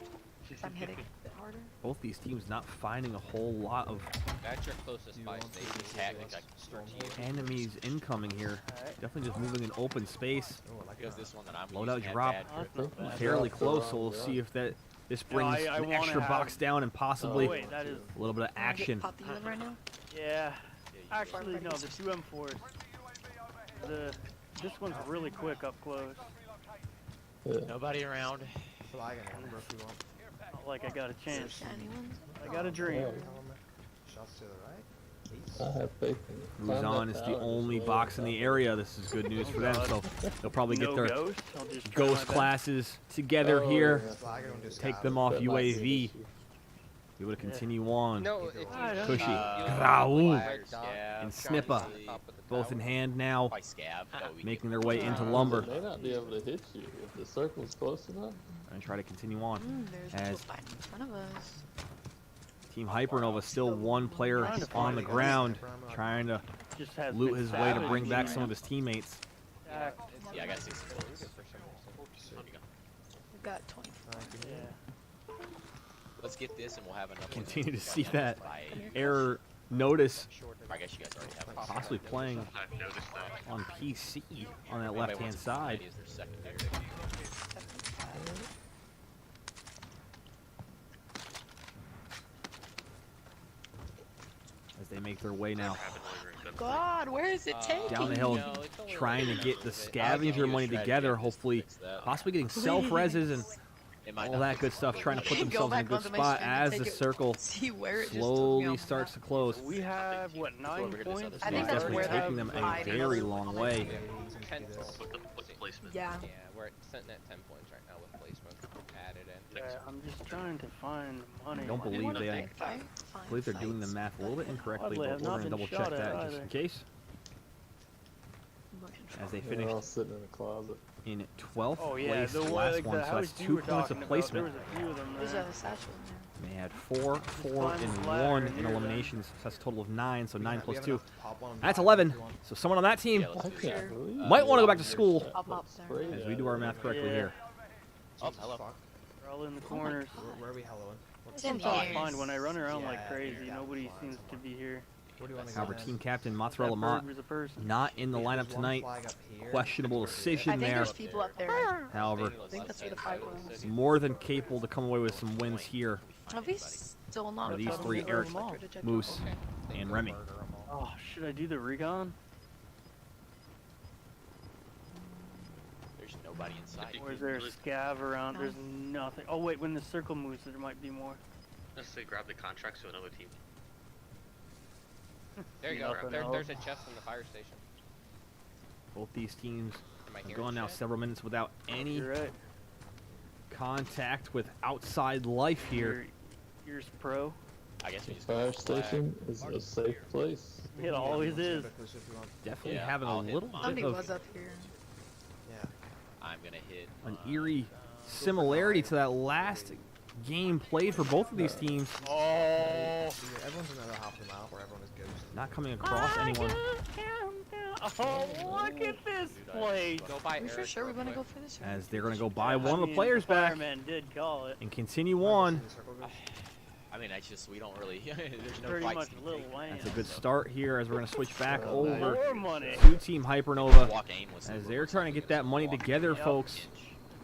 So I'm hitting a bit harder. Both these teams not finding a whole lot of That's your closest buy station. tactic I can start to use. enemies incoming here. Alright. Definitely just moving in open space. Because this one that I'm Loadout using had drop. bad Oh, drift. that's not bad. Fairly Drop the close, so wrong we'll route. see if this No, brings I an wanna extra box have- down and possibly Oh, wait, that is. a little bit of Wanna get action. Pop the healing right now? Yeah. you Actually, no, the 2 M4s. This one's really quick up close. Yeah. Nobody around. Flag in number if you want. Not like I got a chance. Shiny ones? I got a dream. Yeah. Shots to the right. I have faith in you. Climb Luzon that is the tower, only just box in lay the it area. This is good news for them, so they'll probably get No their ghost. I'll just try ghost my best. classes together Oh, here. yeah. Flag and just Take scav. them off That might be an UAV. issue. Be able to continue on. No, if you I don't- Cushy. you'll Raoul flag down and on Snippa, the top of the both in tower. hand now, By scab. That we making can- their way into They lumber may not be able to hit you if the circle's close enough. and try to continue on. There's As people fighting in front of us. Team Hypernova still one player Trying to on find the a ground, trying to Just has loot his way to McSavage bring back in some of his teammates. Jack. Yeah, I got 6 bullets. We've got 20. Yeah. Let's get this and we'll have enough. Continue to see that By- error notice, I guess you guys already have it. possibly playing I've noticed that. on PC on that Anybody left-hand wants to side. play as their secondary. As they make their way now God, where is it taking? down the hill, No, it's only trying to like get the I'll give scavenger you a money strategy together, just to hopefully fix that. possibly getting self-reses and It might all not that fix good it, stuff, but trying to put Go themselves in a back good onto my spot stream and as take the it. circle See where it just took me slowly off starts to map. close. We have what, 9 Whoever did this points? other I think He's that's definitely where taking them a hiding very is. long way. 10 What's the placement? Yeah. Yeah, we're sitting at 10 points right now with placement added in. Yeah, I'm just trying to find money. I don't believe they. I Fine, believe they're doing the fights. math a little bit incorrectly, Oddly, but I've we're not going to been double check shot at that just either. in case. As they They're finished all sitting in a closet. in 12th Oh yeah, place, the the one, last like one, the so house that's you 2 were points of talking about, placement. there was a few of them There's there. a satchel in there. They had 4, 4, climb and this ladder 1 in in here, then. eliminations. So that's a total of 9. So 9 We plus have 2. enough to pop one on That's fire 11. if you want. So someone on that team Yeah, I let's do can't that. believe might want to go back to Here's school that. Up there. as we do our math correctly Yeah. here. Oh, Jesus hello. fuck. They're all in the corners. Where are we helloing? It's in Sometimes I here. find when I run around like Yeah, crazy, yeah, nobody fine, seems to someone. be here. Where do you want to go? However, then? team captain That Mozzarella bird Mott was a person. not in the There's lineup one tonight. flag up here. Questionable I decision think there. there's people up there. However, I think that's where the fight was. more than capable to come away with some wins here. Have we still not Are these found 3 the Eric, sector detector? Moose, and Remy? Oh, should I do the recon? There's nobody inside. Or is there a scav around? There's nothing. Oh wait, when the circle moves, there might be more. Let's say grab the contracts to another team. There you go. Nothing There's else. a chest in the fire station. Both these teams Am I have hearing gone now shit? several minutes without any You're right. contact with outside life here. Yours pro. I guess we just Fire station is a safe place. It always is. Definitely Yeah, having I'll a hit little mine. bit Somebody of was up here. Yeah. I'm gonna hit an eerie similarity to that last game played for both of these teams. Oh! Everyone's in another half of the map where everyone is ghost. Not coming across anyone. Oh, look at this place. Go by Are we for Eric sure we real want to quick. go for this? As they're going to go buy I one of the mean, players back Fireman did call it. and continue on. I mean, we don't really. There's no Pretty fights much to be Lil taken. Wayne. That's a good start here as we're going to switch back Oh, over More money. to Team Hypernova Walk aimlessly. as they're trying to get that money together, Yep. folks.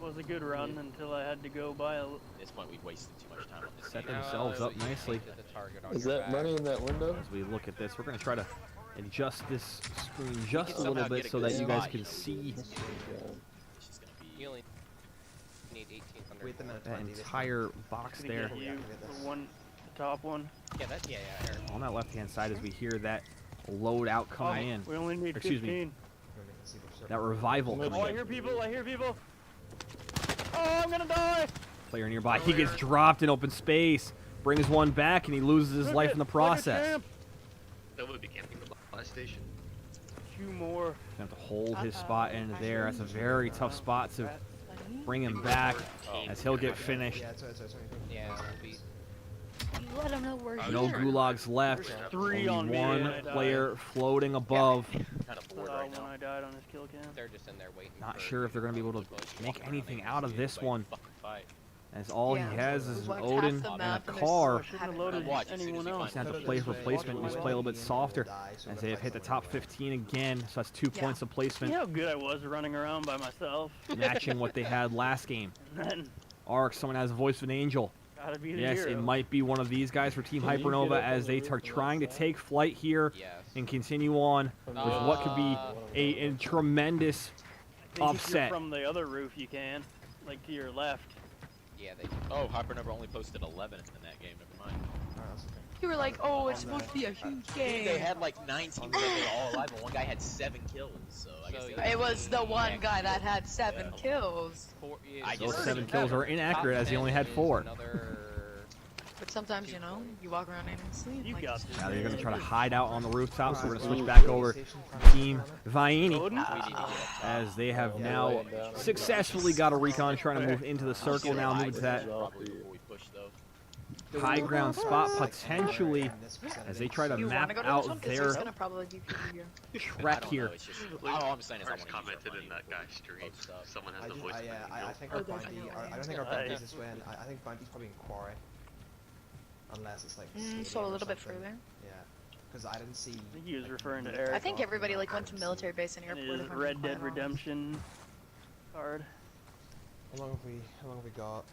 Was a good run until I had to go buy a. At this point, we've wasted too much time on this Set game. themselves up nicely. Painted the target on Is your that back. money in that window? As we look at this, we're going to try to adjust this screen just a somehow little bit get a so that good you guys spot can here. see It's just gonna be. You only need 1,800. Wait the minute. that entire box Gonna there. get you for one, the top one. Yeah, yeah, Eric. On that left-hand side as we hear that loadout coming in. We only need Excuse 15. me. That revival Oh, coming Oh, I in. hear people. I hear people. Oh, I'm gonna die. Player nearby. He gets dropped in open space. Brings one back and he loses his life in the process. That would be camping the buy station. 2 more. Gonna have to hold his spot in there. That's a very tough spot to bring him back as he'll get finished. Yeah, it's Yeah, it'll be. You let them know we're No here. gulags left. 3 on Only me. one and I died. player floating above. Kind of bored right When now. I died on his kill cam. They're just in there waiting. Not for sure if they're going to be able to make anything out of this one, Fucking fight. as all Yeah. he has is an Like Odin half the and a map and there's car. I shouldn't have loaded Watch, as soon as anyone you else. He's not the player for placement. He's play a little bit softer as they have hit the top 15 again. So that's 2 Yeah. points of placement, See how good I was running around by myself. matching what they had last game. And then Ark, someone has the voice of an angel. gotta be the Yes, hero. it might be one of these guys for Team Can you get Hypernova up as on they the are roof on trying to that side? take flight here Yes. and continue on with what could be a tremendous I think if you're upset. from the other roof, you can. Like to your left. Yeah, they. Oh, Hypernova only posted 11 in that game. Never mind. You were like, oh, it's supposed to be a huge They game. had like 9 teams that were all alive, and one guy had 7 kills. So I guess So, the yeah. other It was the team one actually- guy that had 7 kills. I Those guess 7 kills are inaccurate as he only had 4. But sometimes, you know, you walk around and sleep. You like, got this. Now they're going to try to hide out on the rooftops. So we're going to switch Ooh. back over to Team Vieni Odin? as they have Yeah, now laying down. successfully got a recon trying to move into the circle now, moving to that Probably before we push though. high ground spot potentially as they try to you want map to go to this out one? Because their there's going to probably be people here. I trek don't here. know, it's just, all I'm saying is I Arch want to use commented that in money that guy's stream. for stuff. Someone has I the just, voice of yeah, an I angel. think Oh, our definitely. bounty, I don't think our bounty's this way, and I think bounty's probably in quarry. Unless it's like. So a stadium or little bit something. further. Yeah. Because I didn't see. I think he was like, referring to the- Eric. I think everybody like went to military base and And airport. his if I'm Red quite Dead honest. Redemption card. How long have we got?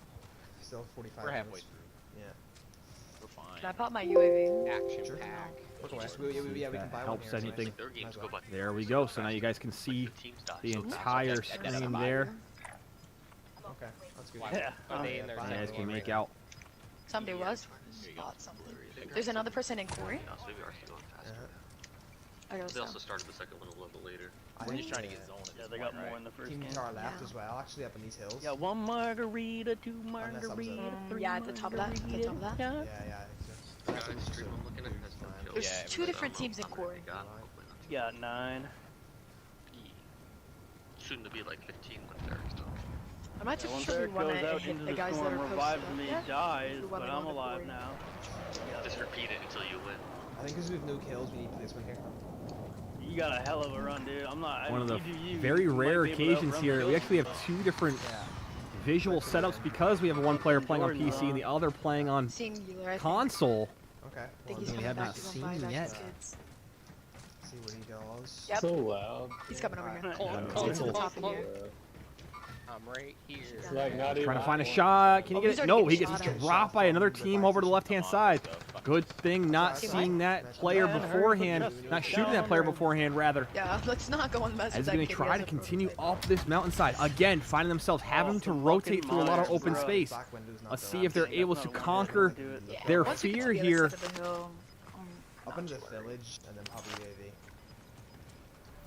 Still 45 We're halfway minutes. through. Yeah. We're fine. Can I pop my UAV? Action Sure. pack. Look away. Just We see can if buy that one helps here, so anything. Their games go by. There we go. So now you guys can see The teams die, the so- entire That- that's screen fine. there. Okay, that's good. Yeah. Are they in their You second guys can game make right out. Somebody was. There you go. Spot something. There's another person in quarry. Yeah, so maybe ours can go faster. I guess They so. also started the second one a little bit later. We're just trying to get zone at Yeah, this they point, got more right? in the first Team game. to our left Yeah. as well, actually up in these hills. Yeah, 1 margarita, 2 Unless that was a- margarita, 3 Yeah, at the top of that. At the top of that. Yeah. Yeah, I think so. Guys, stream I'm looking at has no kills. There's Yeah, 2 different I don't know teams in how many quarry. they got, hopefully not too Got 9. soon to be like 15 when Derek's done. I'm not too Once sure we Eric want goes to out hit into the the guys that storm, are revives posted. me, Yeah. dies, We but wanna go I'm into alive quarry. now. Just repeat it until you win. I think because we have no kills, we need placement here. You got a hell of a run, dude. I'm not. One of the you do you. very You might rare be able to occasions outrun here. the We kills. actually have 2 different visual setups because we have one player playing on PC and the other playing on Singular, I think. console. Okay. I think he's we coming have back not to go seen buy back yet. his kids. See what he does. Yep. So loud. He's coming over here. Yeah, He's to the top of here. I'm right here. It's like not even. Trying to find a shot. Can Oh, you he's get it? already No, he getting gets shot at. dropped by another team over to the left-hand side. Good thing not See seeing what? that player beforehand, not shooting that player beforehand, rather. Yeah, let's not go and mess As with he's that going kid. to He try has to a continue prototype. up this mountainside. Again, finding themselves having to rotate through a lot of open space. Back window's not Let's the see last if they're thing. able That's to not a conquer wonder they do it. Yeah, their once we get fear to the here. other side of the hill, Up not into the sure. village and then probably UAV.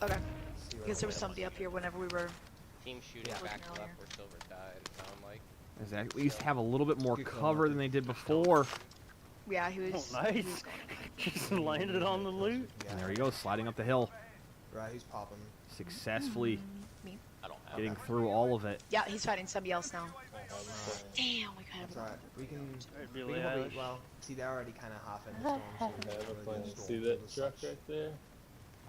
Okay. See where because there was somebody up here whenever we were. Team shooting Yeah. back Looking left where Silver died, it sounded like. As they at least have a little bit more cover than they did before. Yeah, he was. Oh, nice. He was going Just landed on the loot. And there he goes, sliding up the hill. Right, who's popping? Successfully Me. I don't have getting through all of it. Yeah, he's fighting somebody else now. Damn, we kind That's of. alright. We can Billie probably, Eilish. well, see, they're already kind of half in the storm. So we Have a can plan. really just See storm that through truck the right there?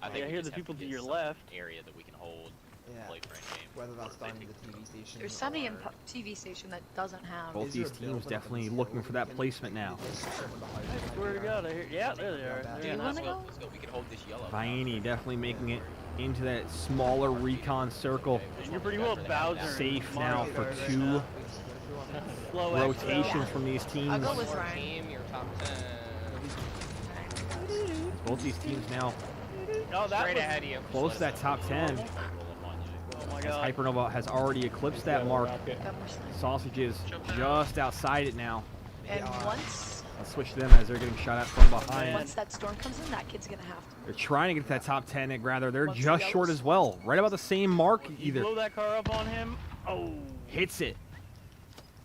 I Yeah, think I we hear just the have people to to get your some left. area that we can hold. Yeah. Play for a game. Whether that's down to the TV station. There's somebody in or- TV station that doesn't have. Both Is there these a teams building up definitely in the looking hill for we that can- placement like, now. this or something behind I it, swear to like, God, I hear. Yeah, there they are. Do you Yeah. wanna go? Let's go. We can hold this yellow. Vianney definitely making it into that smaller recon circle. You're pretty well Bowser. Safe Mario now for Kart right 2 now. Slow rotations XL. from these I'll teams. go with Ryan. Team, you're top 10. Both these teams now Oh, that Straight was. ahead of you. close to that top 10. Oh my As God. Hypernova has already eclipsed that mark. Rocket. Got more snipers. Sausages just outside it now. And once Let's switch to them as they're getting shot at from behind. once that storm comes in, that kid's gonna have to. They're trying to get to that top 10, and rather they're Once the just yellows- short as well. Right about the same mark You either. blow that car up on him. Oh. Hits it.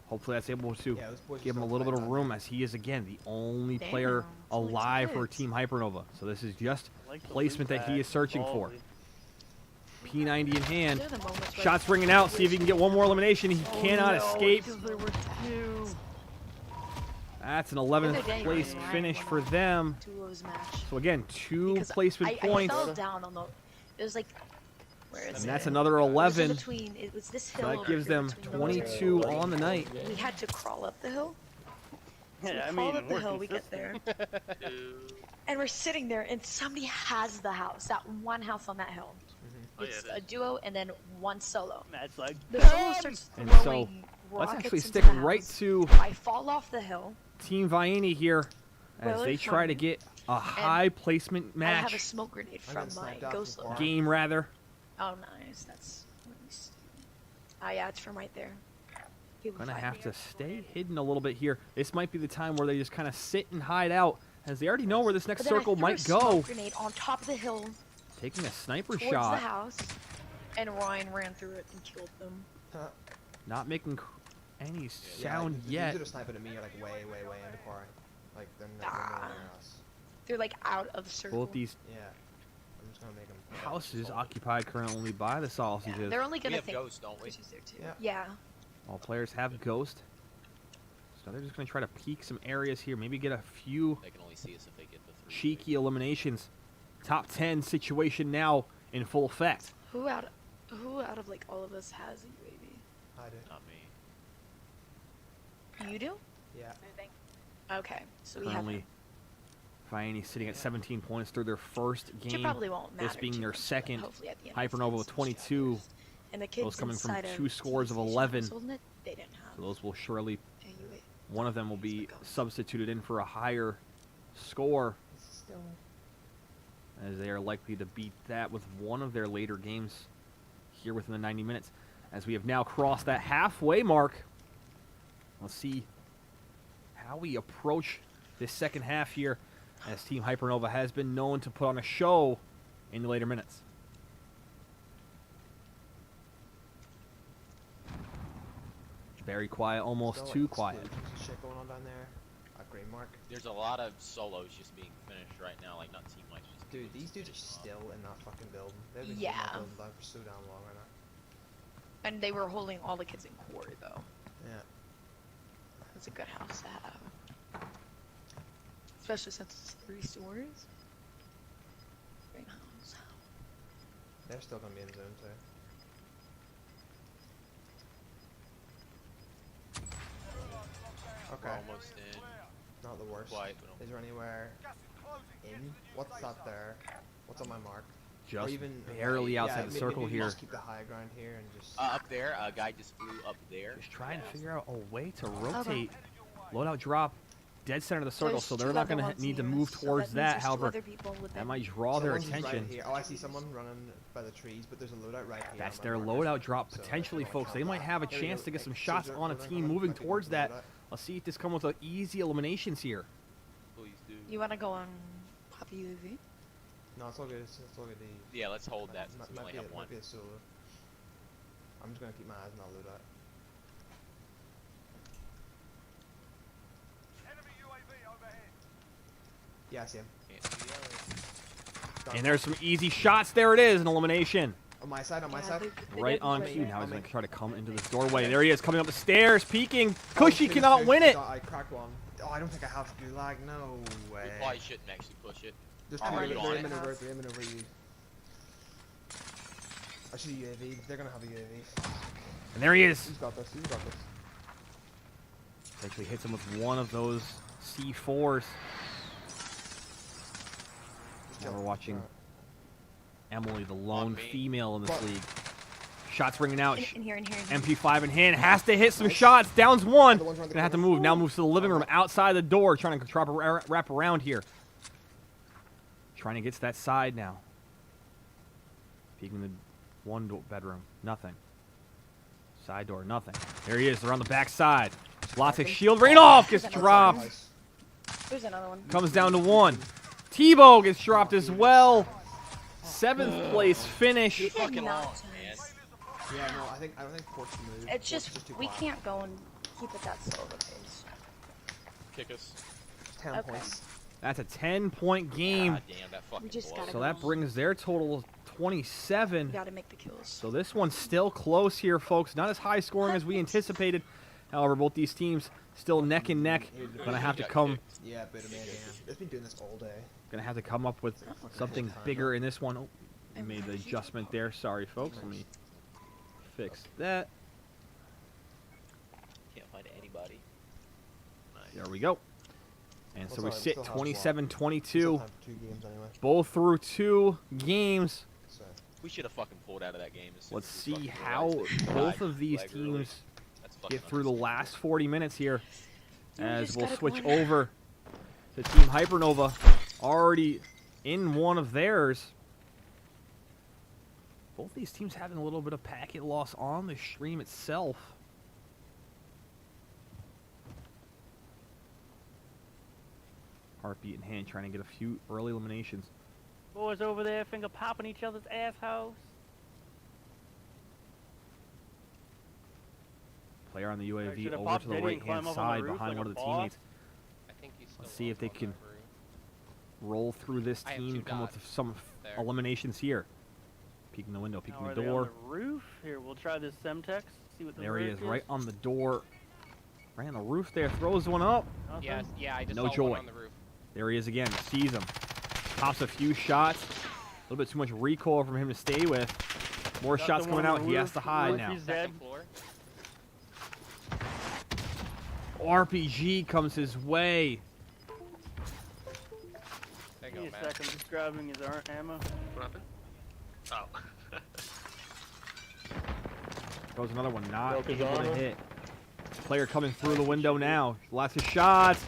Hopefully that's able to Yeah, those boys give him a still little bit of fighting. room as he is, again, the only Damn, player it's only two alive for kids. Team Hypernova. So this is just Like the placement loot that he bag. is searching for. Ballsy. P90 in hand. They're the moments where- Shots ringing out. See if he can get one more elimination. He cannot Oh, no, escape. because there were two. That's an 11th Other day, place Ryan finish won for them. duos match. So again, 2 Because placement I points. fell down on the. It was like. Where is And it? that's another It was in 11. between. It was this So hill. that over gives here them between those 22 two. on the night. We had to crawl up the hill. So Yeah, I we mean, crawled up the we're hill. We get there, consistent. and we're sitting there, and somebody has the house. That one house on that hill. Oh, yeah, It's it a is. duo and then one solo. Matt's like, The solo starts And throwing so, let's rockets actually into stick the right house. to I fall off the hill. Team Vianney here as Really they try to funny. get a high placement I have a match. smoke grenade I'm from getting my sniped out ghost from loader. far. Game, rather. Oh, nice. That's. Let me see. Ah, yeah, it's from right there. People Gonna fight have me. to stay hidden a little bit here. This might be the time where they just kind of sit and hide out, as they already know where this next But then I circle threw might a go. smoke grenade on top of the hill Taking a sniper towards the shot, house, and Ryan ran through it and killed them. not making any Yeah, sound like, the yet. dudes that are sniping at me are like way in the quarry. Like they're not Ah. near us. They're like out of the circle. Both these Yeah. I'm just gonna make them. houses occupied currently by the Yeah, sausages. they're only We gonna have think. ghosts, don't we? She's there too. Yeah. Yeah. All players have ghost. So they're just gonna try to peek some areas here, maybe get a few They can only see us if they get the 3. cheeky eliminations. Top 10 situation now in full effect. Who out of like all of us has a UAV? I do. Not me. You do? Yeah. Okay, so we have. Currently, Vianney sitting at 17 points through their first Which it game. probably won't matter. This being too their much, but second. hopefully at the end Hypernova it's with some 22. stragglers. And the kids Those coming from inside of 2 scores of TV station 11. was holding it, they didn't have So those will surely, a UAV. one of them will be substituted in for a higher score, as they are likely to beat that with one of their later games here within the 90 minutes. As we have now crossed that halfway mark, let's see how we approach this second half here, as Team Hypernova has been known to put on a show in the later minutes. Very quiet, almost Still, too like, quiet. explosions and shit going on down there. A green mark. There's a lot of solos just being finished right now, like not team wipes. Just Dude, these dudes are still in that fucking building. They've been in Yeah. that building for so damn long right now. And they were holding all the kids in quarter though. Yeah. It's a good house to have. Especially since it's 3 stories. Great house. They're still gonna be in zone too. We're Okay. almost in. Not the worst. Quite, but Is there anywhere in? What's up there? What's on my mark? Or Just even barely yeah, outside the maybe circle we here. Just keep the high ground here and just. Up there, a guy just flew up there. Just trying to figure out a way to rotate. Loadout drop, dead center of the circle, There's so they're 2 not other going to ones need to here, move so towards means that. there's 2 However, other people that within. might draw their Someone's right attention. here. Oh, I see someone running by the trees, but there's a loadout right here. That's on their my marker. loadout drop So, potentially, I don't folks. They count might that. have a There we chance go. to get some Like, shots scissor on a loadout team coming, moving might be towards going that. for loadout. Let's see if this comes with easy eliminations here. Please do. You wanna go on Papa UAV? No, it's all good. It's all good. Yeah, let's hold that since we Might only be have one. might be a solo. I'm just gonna keep my eyes on that loot out. Yeah, I see him. And there's some easy shots. There it is, an elimination. On my side, on my side. Right on I'll cue. make- Now I'll he's going make- to try to come into this doorway. There he is, coming up the stairs, peeking. Oh, Cushy cannot win it. I cracked one. Oh, I don't think I have gulag. No way. We probably shouldn't actually push it. There's I'm two. already They're on aiming it. over. They're aiming over you. I see UAV. They're gonna have a UAV. And there he is. Who's got this? Who's got this? Actually hits him with one of those C4s. Now we're watching Emily, the lone female in this league. Shots ringing out. In here. MP5 in hand. Has to hit some shots. Downs one. Gonna have to move. Now moves to the living room outside the door. Trying to try to wrap around here. Trying to get to that side now. Peeking the one bedroom. Nothing. Side door. Nothing. There he is. They're on the back side. Lots of shield rain off. Gets dropped. There's another one. Comes down to one. Tebow gets dropped as well. 7th place finish. You did not. Yeah, no, I don't think Port's moved. It's just too we quiet. can't go and keep it that slow of a pace. Kick us. 10 Okay. points. That's a 10-point game. God damn, that fucking We just blows. gotta So go. that brings their total of 27. We gotta make the kills. So this one's still close here, folks. Not as high scoring as we anticipated. However, both these teams still neck and neck. Gonna have to come. Yeah, bit of man. It's been doing this all day. Gonna have to come up with something bigger in this one. Oh, I made the adjustment there. Sorry, folks. Let me fix that. Can't find anybody. There we go. And so we That's sit all right, we 27-22. still have 2 games anyway. Both through 2 games. So. We should have fucking pulled out of that game. As soon Let's as we see fucking how realized it. both of these Flag early. teams That's fucking get through the unacceptable. last 40 minutes here. As just we'll gotta switch go in. over to Team Hypernova. Already in one of theirs. Both these teams having a little bit of packet loss on the stream itself. Heartbeat in hand, trying to get a few early eliminations. Boys over there finger popping each other's assholes. Player on the I UAV should've over popped to the Diddy and right-hand climb up on the side roof behind like one a of the boss. teammates. I think he's still Let's see if they up on can that roof. roll through this I have team, 2 come up dots with some there. eliminations here. Peeking the window, Now, peeking are the they on door. the roof? Here, we'll try this Semtex. See what the There he verdict is, right on the door. Right on the roof there, throws one up. Nothing? Yes, yeah, I just No saw joy. one on the roof. There he is again, sees him. Pops a few shots. A little bit too much recoil from him to stay with. More Got shots the coming one on out, the he has roof. to hide Roof, now. he's dead. Second floor. RPG comes his way. There you Give me go, a Matt. sec, I'm just grabbing his ammo. What happened? Oh. Throws another one, not Broke his able to armor. hit. Player coming through the window now. Lots of shots.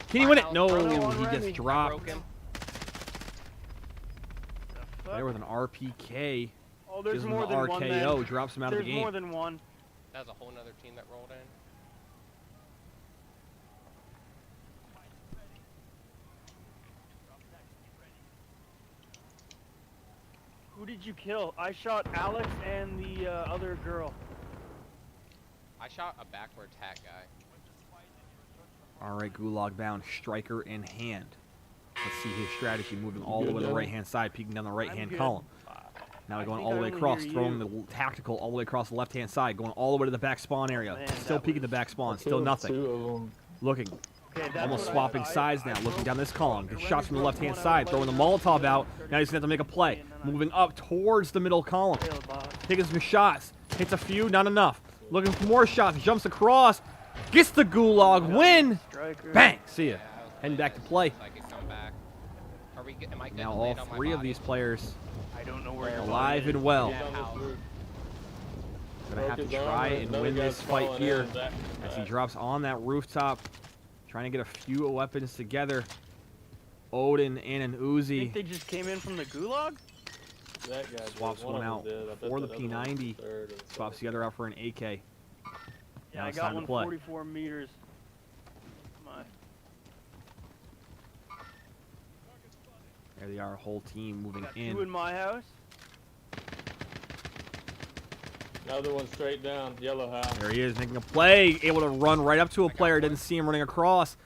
Can he win it? No, he just dropped. Broke him. Player with an RPK. Oh, there's Gives him more the than one RKO, then. drops him out of There's the game. more than one. That was a whole nother team that rolled in. Who did you kill? I shot Alex and the other girl. I shot a backward tack guy. All right, Gulag bound, striker in hand. Let's see his strategy, moving all the way to the right-hand side, peeking down the right-hand good. column. Now I going think all the I way only across, hear throwing you. the tactical all the way across the left-hand side, going all the way to the back spawn area. Man, Still that peeking the was- back spawn, I still killed nothing. 2 of them. Looking, Okay, that's almost what swapping I sides now, I looking broke- down this column. Gets Remy shots from the broke left-hand one, I side, was throwing the like, Molotov out. Now he's going to have to make a play. Moving up towards the middle column. Failed, boss. Taking some shots. Hits a few, not enough. Looking for more shots. Jumps across. Gets the Gulag win. Striker. Bang. See ya. Yeah, I was Heading gonna back to say, play. if I could come back. Are we? Am I good Now to all land on my 3 of body? these players I don't know where you're alive going. and well. Yeah, how? Gonna have to Broke his try armor, and another win guy's this fight falling here in, back to as he back. drops on that rooftop, trying to get a few weapons together. Odin and an Uzi Think they just came in from the gulag? That guy swaps did. one of them out did. I bet for the that other one was P90. third and Swaps stuff. the other out for an AK. Yeah, Now I it's got time to one play. 44 meters. My. There they are, whole team moving Got in. two in my house. Another one straight down, yellow house. There he is, making a play, able to run right up to a player. Didn't see him running across.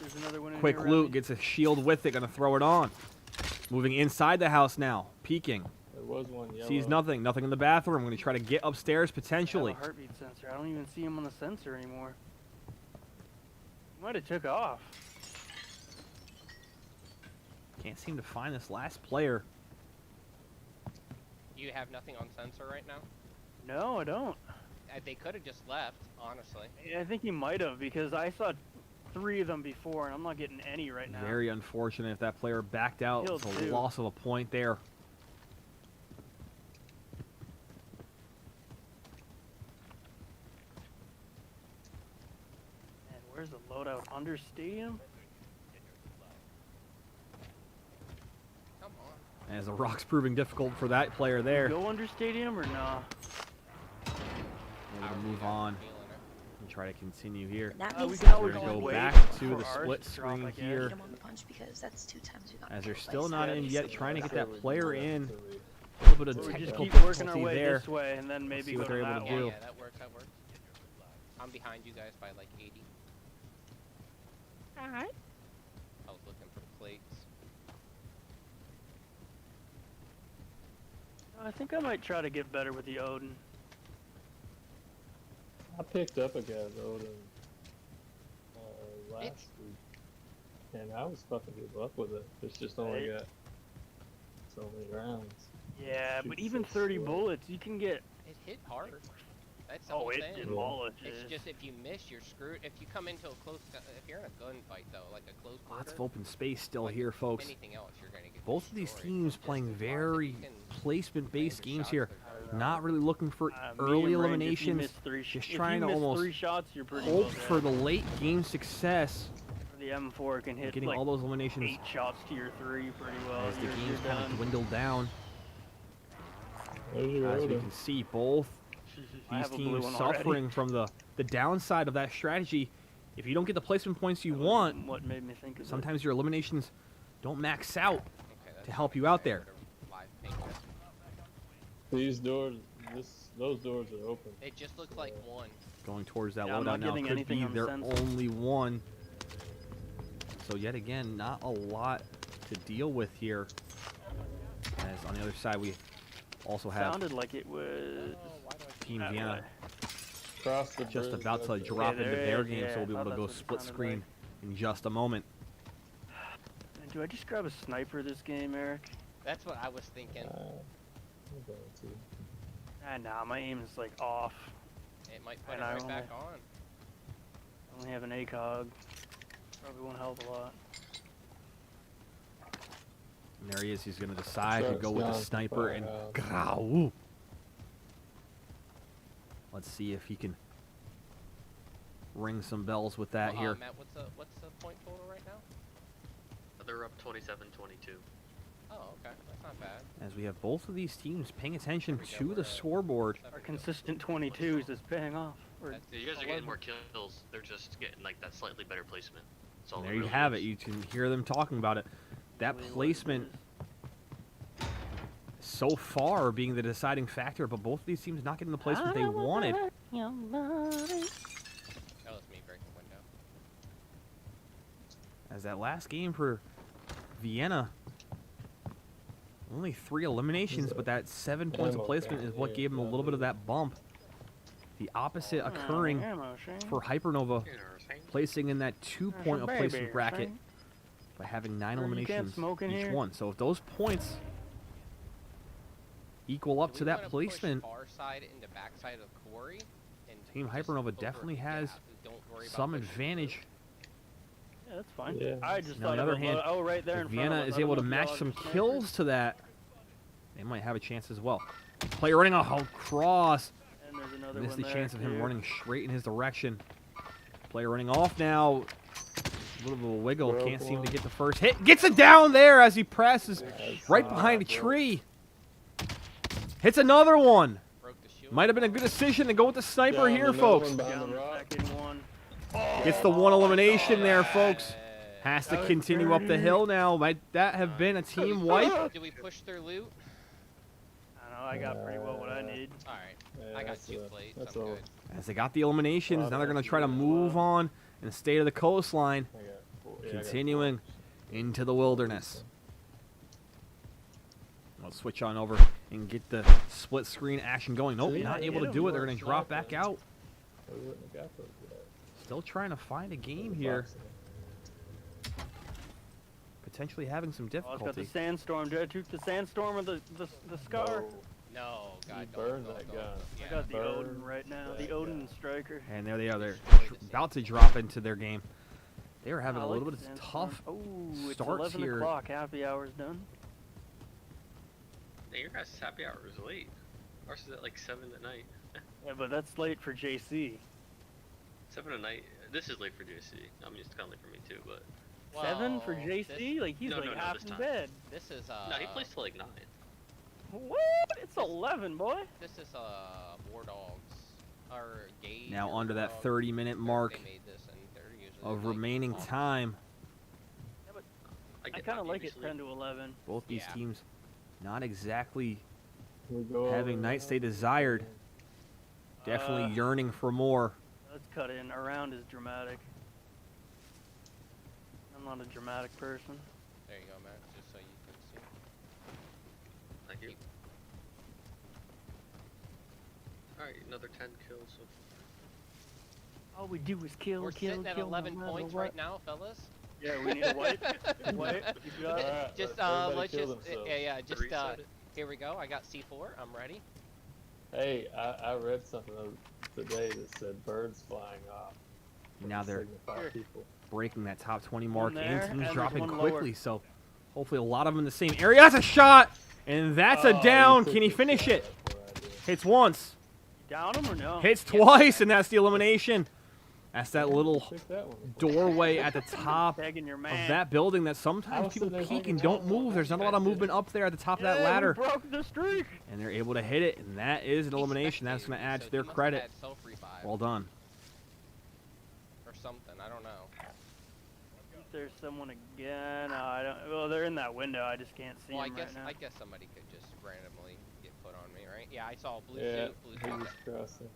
There's another one in Quick here, loot, Remy. gets a shield with it, gonna throw it on. Moving inside the house now, peeking. There was one yellow. Sees nothing in the bathroom. Gonna try to get upstairs I potentially. have a heartbeat sensor. I don't even see him on the sensor anymore. He might have took off. Can't seem to find this last player. You have nothing on sensor right now? No, I don't. They could have just left, honestly. I think he might have because I saw 3 of them before, and I'm not getting any right now. Very unfortunate if that player backed out. Killed It's a 2. loss of a point there. Man, where's the loadout? Under stadium? Come on. As the rock's proving difficult for that player there. Go under stadium or nah? Able to move on and try to continue here. That we means can that always we're We're going going to go wait back to for the ours split to drop, screen I guess. here. hit him on the punch because that's 2 times we got As they're killed still by not in somebody, yet, so trying to get that we're player going in. Three. A little bit of We just technical keep working our difficulty way there. this way, and then maybe see go what to they're able that to one. do. Yeah, that works, that works. I'm behind you guys by like 80. Alright. I was looking for plates. I think I might try to get better with the Odin. I picked up a guy's Odin last It's- week, and I was fucking good luck with it. It's just only got so many rounds. Yeah, but Shoots even so 30 slow. bullets, you can get. It hit hard. That's the Oh, whole it thing. demolishes. It's just if you miss, you're screwed. If you come into a close, if you're in a gunfight though, like a close quarter, Lots of open space still like here, folks. anything else, you're gonna get Both of these destroyed. teams Just playing as long as very you can placement-based land your games shots, here. they're good. Not really looking for Me early and Range, if you eliminations. miss 3 Just if trying you to miss almost 3 shots, you're pretty hope well for dead. the late game success. The M4 can hit Getting like all those eliminations 8 shots to your 3 pretty well. as the You're game's kind done. of dwindled down. There's your As we Odin. can see, both I these have a blue teams one already. suffering from the downside of that strategy. If you don't get the placement points you want, What made me think of sometimes your eliminations don't max out Okay, that's to help fine. you out I there. would've live pinged it. These doors, those doors are open. It just looks like one. Going towards that Yeah, I'm loadout not now. getting Could anything be on their sensor. only one. So yet again, not a lot to deal with here. As on the other side, we also have Sounded like it was. Team that Vienna way. Cross the just bridge, about to that's it. drop Yeah, into there their is, game, yeah, so we'll be I able to thought go that's what it split sounded screen in just a moment. Do I just grab a sniper this game, Eric? That's what I was thinking. I'm going to. Nah, my aim is like off. It might put and it I right only- back on. I only have an ACOG. Probably won't help a lot. And there he is. He's going to decide to Truck's go with the gone. sniper and Firehouse. Grau. Let's see if he can ring some bells with that here. Matt, what's the point total right now? They're up 27-22. Oh, okay, that's not bad. As we have both of these teams paying attention to the scoreboard. Our consistent 22s is paying off. Or Yeah, you guys are getting more kills. They're just getting like that slightly better placement. That's all There it you really have is. it. You can hear them talking about it. That really what it placement is. so far being the deciding factor, but both of these teams not getting the placement they wanted. That was me breaking window. As that last game for Vienna, only 3 eliminations, but that 7 points of placement is what gave them a little bit of that bump. The opposite occurring Ammo, Shane. for Hypernova, placing in that 2-point of Baby, placement bracket Shane. by having 9 Or you can't eliminations smoke in each here. one. So if those points equal up Do to we that wanna push placement, far side into back side of the quarry? And Team just Hypernova over- definitely yeah, has don't worry about some pushing advantage. Yeah, that's fine. Yeah. I just Now, thought on the of other a hand, oh, right there if in front Vienna of us. is I don't able to know if match y'all some are snipers. kills to that, they might have a chance as well. Player running across. And there's another Missed one the there, chance of him too. running straight in his direction. Player running off now. A little bit of a wiggle. Broke Can't seem one. to get the first hit. Gets it down there as he presses right behind a tree. Hits another one. Broke the shield. Might have been a good decision to go with the sniper Down here, another folks. one behind Down the the rock. second one. Gets the 1 elimination there, folks. Has to continue up the hill now. Might that have been a team wipe? Do we push their loot? I know, I got pretty well what I need. Alright. I got 2 plates. I'm good. As they got the eliminations, now they're going to try to move on and stay to the coastline, continuing into the wilderness. Let's switch on over and get the split screen action going. Nope, not able to do it. They're going to drop back out. Still trying to find a game here. Potentially having some Oh, it's difficulty. got the sandstorm. Did I took the sandstorm or the scar? No, God, Burn that gun. I got the Odin right now. The Odin striker. And there they are. They're about to drop into their game. They were having a little bit of tough It's starts 11 here. o'clock. Happy hour's done. Hey, your guys' happy hour is late. Ours is at like 7 at night. Yeah, but that's late for JC. 7 at night. This is late for JC. I mean, it's kind of late for me too, but. 7 for JC? Like, he's like half in bed. This is, No, he plays till like 9. What? It's 11, boy. This is, War Dogs. Or Gauge. Now or under that Dog. 30-minute mark They made this, and they're usually of like, remaining time. Yeah, but I kind of like it 10 to 11. Both these Yeah. teams not exactly We go having over nights now. they desired. Definitely yearning for more. Let's cut in. Around is dramatic. I'm not a dramatic person. There you go, Matt, just so you can see. Thank you. Alright, another 10 kills. So All we do is kill, We're kill, sitting at kill. 11 no matter points what. right now, fellas. Yeah, we need a wipe. Wipe. You got it? Alright, Just, everybody let's kill just, themselves. yeah, just, Reset it. here we go. I got C4. I'm ready. Hey, I read something today that said birds flying off. Now they're Signify people. breaking that top 20 mark there, and and teams there's dropping one quickly. lower. So hopefully a lot of them in the same area. That's a shot, and that's a Oh, down. you took Can he the finish shot, it? that's what I did. Hits once, Down him or no? hits twice, and that's the elimination. That's that little Took that one. doorway at the top Tagging your of man. that building that I sometimes was people sitting there peek thinking, and don't "Oh, move. There's not a lot of movement up there at the top of that Yeah, we ladder. broke the streak. And they're able to hit it, and that is an elimination. That's going to add to their credit. Well done. Or something. I don't know. There's someone again. I don't. Well, they're in that window. I just can't see Well, them right now. I guess somebody could just randomly get put on me, right? Yeah, I saw a blue Yeah, suit. Blue he suit. was crossing.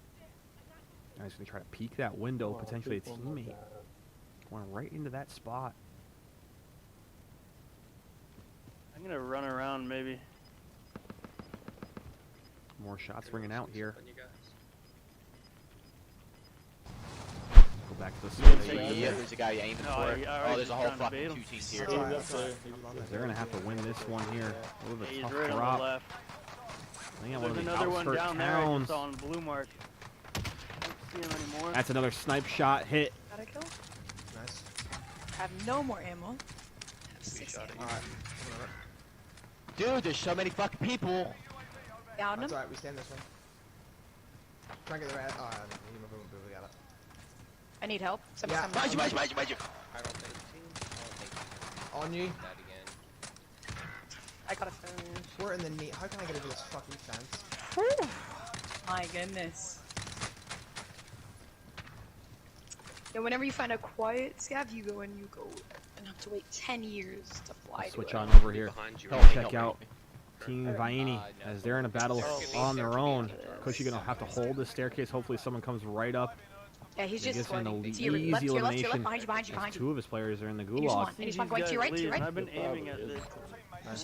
Now he's going to try to peek that window, Come on, potentially a peek one more teammate. time. Going right into that spot. I'm gonna run around maybe. More shots ringing out here. On you guys. Go back to the Yeah, survey. yeah. There's a guy aiming No, for I- it. I Oh, already there's a was whole trying to bait fucking him. 2 teams here. He's up there. They're going to have to win this one here. A little bit He's tough right on the drop. left. I think I one There's of the another one outskirt down there. I towns. just saw on blue mark. I don't see him anymore. That's another snipe shot hit. Got a kill? Nice. I have no more ammo. I have 6 ammo. Alright. Dude, there's so many fucking people. Down him. That's alright, we stand this way. Try and get the red. Oh, we got it. I need help. Somebody Yeah. come Behind you, down. behind you, behind you, behind you. I don't think. On you. That again. I got a finish. We're in the knee. How can I get into this fucking fence? Whew. My goodness. Yeah, whenever you find a quiet scav, you go and you go and have to wait 10 years to fly. Switch to on it. over here. Behind you. Check out Team Vienna as they're in a battle on their own. Cushy gonna have to hold the staircase. Hopefully someone comes right up. Yeah, he's and just gets in going an to your left, easy to your left, to your elimination. left, behind you, behind you, As behind you. two of his players are in the You just gulag. want, you just want going to your right, to your right. I've been aiming at this.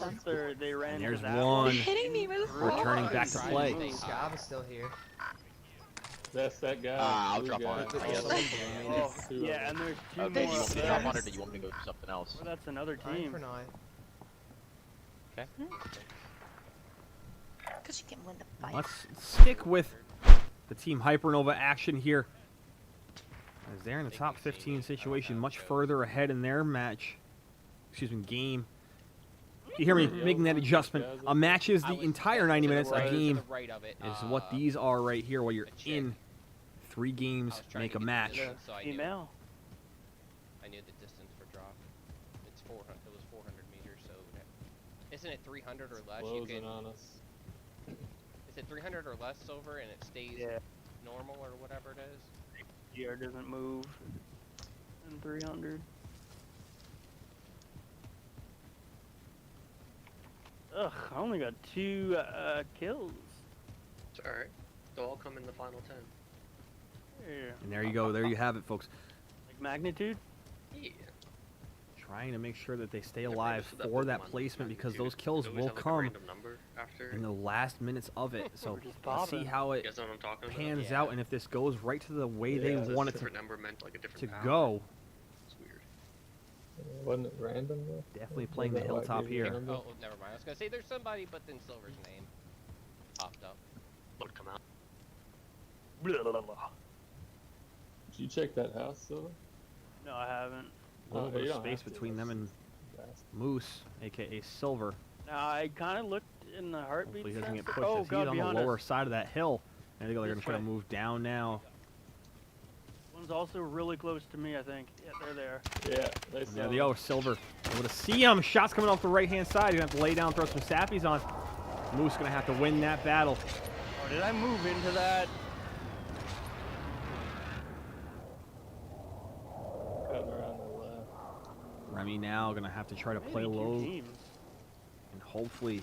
Once they ran And to there's that one You're hitting me with returning back to play. Scav is still here. That's that guy. I'll blue drop guy. on it. It's I guess. also- Oh, yeah, and there's two Okay, do more you up want me to there. drop on it, or do you want me to go do something else? Well, that's another 9 team. for 9. Okay. Because you can win the fight. Let's stick with the Team Hypernova action here. As they're in the top 15 situation, much further ahead in their match. Excuse me, game. You hear me making that adjustment. A match is the entire 90 minutes. A game is what these are right here. While you're in 3 games, make a match. Email. I knew the distance for drop. It's 400. It was 400 meters. So, isn't it 300 or less? You Closing can. on us. Is it 300 or less silver, and it stays normal or whatever it is? GR doesn't move. And 300. Ugh, I only got 2 kills. It's alright. They'll all come in the final 10. Yeah. And there you go. There you have it, folks. Like magnitude? Yeah. Trying to make sure that they stay Never alive noticed for that Pokemon placement because magnitude. those kills They always will have, like, a come random number after. in the last minutes of it. So We're just let's see popping. how it You guys know what I'm talking about? pans Yeah. out and if this goes right to the way Yeah, they it's a want it different number meant like a different to power. go. It's weird. Wasn't it random though? Definitely Was playing the that why it hilltop gave you a here. number? Oh, never mind. I was gonna say there's somebody, but then Silver's name popped up. Would come out. Blah, blah, blah. Did you check that house, Silver? No, I haven't. A little Oh, bit you of don't space have to, between them and that's- Moose, aka Silver. Now, I kind of looked in the heartbeat Hopefully he doesn't get sensor. pushed Oh, as he's God, on the behind lower us. side of that hill. I think they're going This to try to way. move down now. One's also really close to me, I think. Yeah, they're there. Yeah, they There saw they go, Silver. Able to see him. Shots coming off the right-hand side. You're going to have to lay down, throw some sappies on. Moose going to have to win that battle. Oh, did I move into that? cutting around the left. Remy now going to have to try to play Maybe 2 low teams. and hopefully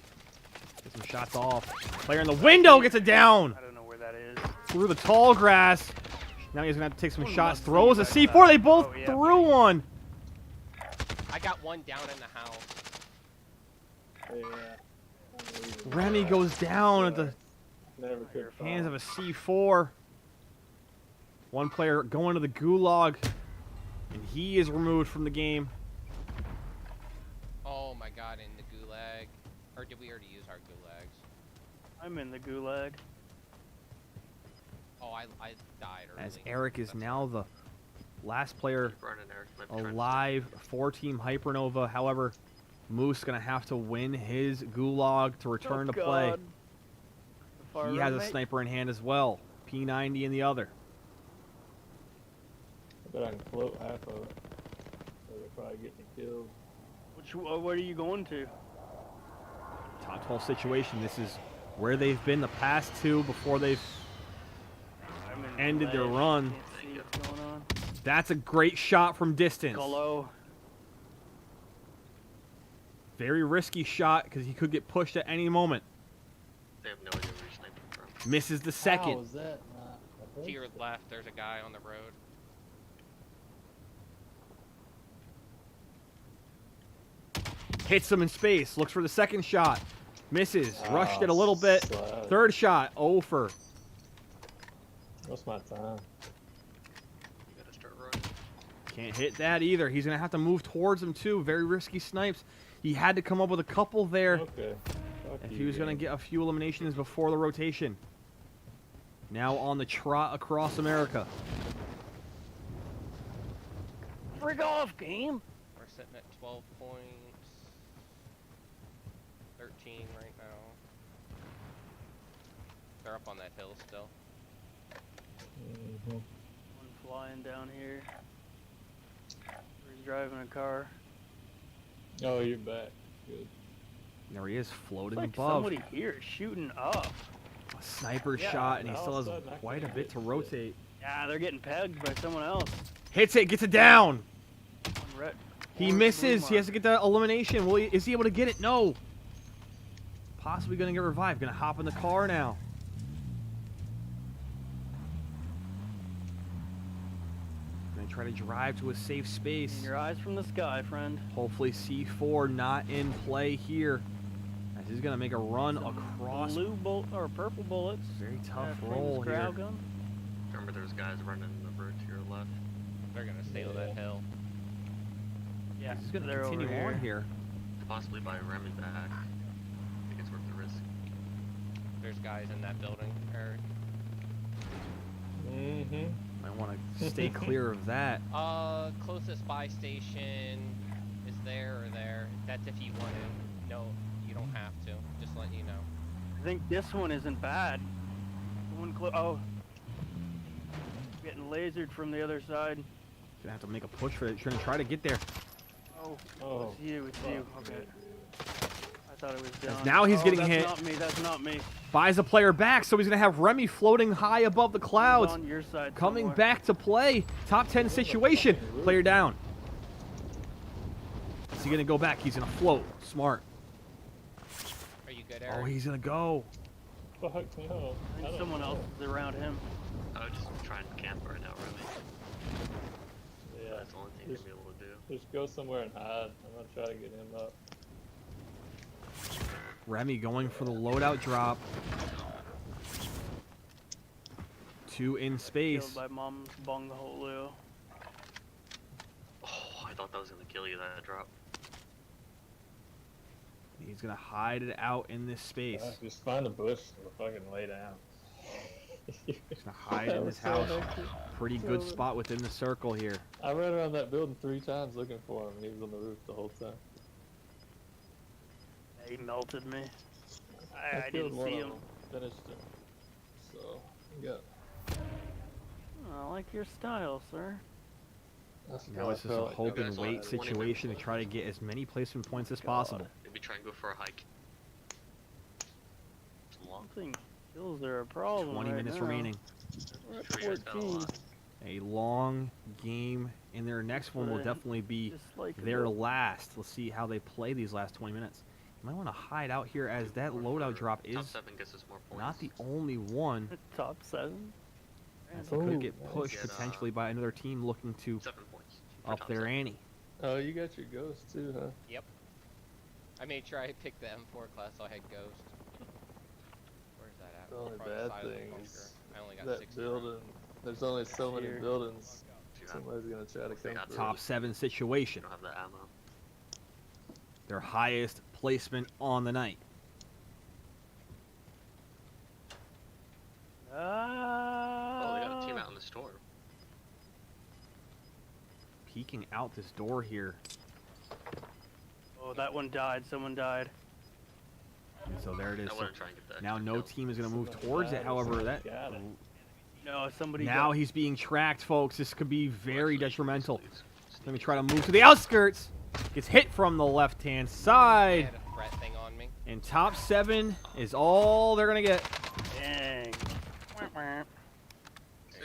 get some shots off. Player in the window gets it down I don't know where that is. through the tall grass. Now he's going to have to take some Ooh, shots. must Throws be a right C4. They back. both Oh, yeah, threw baby. one. I got one down in the house. Yeah. Remy goes down at the Never could hands find of a C4. One player going to the gulag, and he is removed from the game. Oh my god, in the gulag. Or did we already use our gulags? I'm in the gulag. Oh, I died early. As Eric is now the last player Brian and Eric might be trying to alive for Team Hypernova. However, Moose going to have to win his gulag to return Oh, to play. God. The far He right, has a mate? sniper in hand as well. P90 in the other. I bet I can float half of it. So they'll probably get me killed. Where are you going to? Top 12 situation. This is where they've been the past two before they've I'm in ended their ledge. run. Can't see what's going on. That's a great shot from distance. Hello. Very risky shot because he could get pushed at any moment. They have no idea where you're sniping from. Misses the How second. is that not a To your base? left, there's a guy on the road. Hits him in space. Looks for the second shot. Misses. Rushed it a Oh, little bit. slide. Third shot. Over. What's my time? You gotta start running. Can't hit that either. He's going to have to move towards him too. Very risky snipes. He had to come up with a couple there Okay. Fuck if you, he was going to game. get a few eliminations before the rotation. Now on the trot across America. Frig off, game. We're sitting at 12 points. 13 right now. They're up on that hill still. Mhm. One flying down here. He's driving a car. Oh, you're back. Good. There he is, floating Like above. somebody here is shooting up. A sniper Yeah, shot, and he all still of a has sudden I quite a can't bit hit to shit. rotate. Yeah, they're getting pegged by someone else. Hits it, gets it down. One red- He orange misses. blue He has to mark. get the elimination. Will he, is he able to get it? No. Possibly going to get revived. Going to hop in the car now. Going to try to drive to a safe space. In your eyes from the sky, friend. Hopefully C4 not in play here. As he's going to make a run across. Blue bullet or purple bullets. Very tough Flames roll here. crowd gun. Remember there's guys running the road to your left. They're gonna sail that hill. Yeah, He's going to they're continue over on here. Possibly by Remy back. I think it's worth the risk. There's guys in that building, Eric. Mm-hmm. I want to stay clear of that. Closest buy station is there or there. That's if you want to. No, you don't have to. Just letting you know. I think this one isn't bad. The one oh. Getting lasered from the other side. Gonna have to make a push for it. Trying to try to get there. Oh, Oh, it's you, it's you. Okay. I thought it was done. now he's getting that's hit. That's not me, that's not me. Buys a player back, so he's gonna have Remy floating high above the He's clouds. on your side Coming somewhere. back to play. Top 10 situation. Player down. Is he gonna go back? He's gonna float. Smart. military. Oh, he's gonna go. Fuck no. I think someone else is around him. I would just try and camp right now, really. Yeah. That's the only thing you'll be able to do. Just go somewhere and hide. I'm gonna try to get him up. Remy going for the loadout drop. 2 in space. Killed by Mom's Bongholoo. Oh, I thought that was gonna kill you, that drop. He's gonna hide it out in this space. Just find a bush and fucking lay down. He's gonna hide in this house. Pretty good spot within the circle here. I ran around that building 3 times looking for him, and he was on the roof the whole time. He melted me. I killed didn't one see of him. them, finished him. So, you got. I like your style, sir. Now it's just a hope and wait situation to try to get as many placement points as possible. Maybe try and go for a hike. It's long. I think kills are a problem. 20 right minutes now. remaining. We're at Sure you guys got a 14. lot. A long game, and their next one will definitely be Just like their last. Let's see how they play these last 20 minutes. You might want to hide out here as that loadout drop Top is 7 gets us more points. not the only one. Top 7. As it could get pushed potentially by another team looking to 7 points. for up top their 7. ante. Oh, you got your ghost too, huh? Yep. I made sure I picked the M4 class so I had Ghost. Where's that at? The only Probably bad side of the thing bunker. is I only got that 60 building. There's only so many Here. buildings. Somebody's gonna try to come through. Top 7 situation. You don't have the ammo. Their highest placement on the night. Oh, they got a team out in the storm. Peeking out this door here. Oh, that one died. Someone died. And so there it is. I So want to try and get that. now no team is going to move towards it. However, that No, somebody. now got, he's being tracked, folks. This could be very detrimental. Let me try to move to the outskirts. Gets hit from the left-hand I side. had a threat thing on me. And top 7 is all they're going to get. Dang.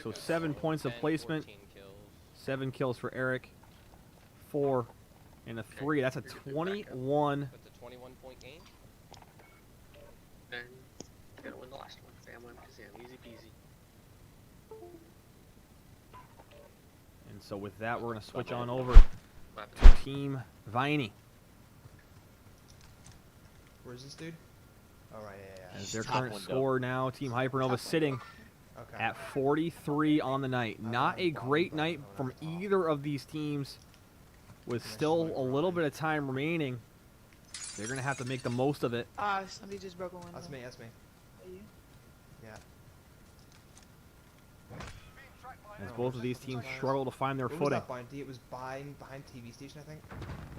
So 7 points of 10, placement. 14 kills. 7 kills for Eric. 4 and a 3. That's a 21. That's a 21-point game. And you gotta win the last one. Damn one, because yeah, easy peasy. And so with that, we're going to switch on over What happened? to Team Viney. Where's this dude? Oh, right, yeah. As their current score now, Team Hypernova sitting Okay. at 43 on the night. Not a great night from either of these teams. With still a little bit of time remaining, they're going to have to make the most of it. Somebody just broke a window. That's me, that's me. Are you? Yeah. As both of these teams struggle to find their Where was footing. that bounty? It was behind TV station, I think.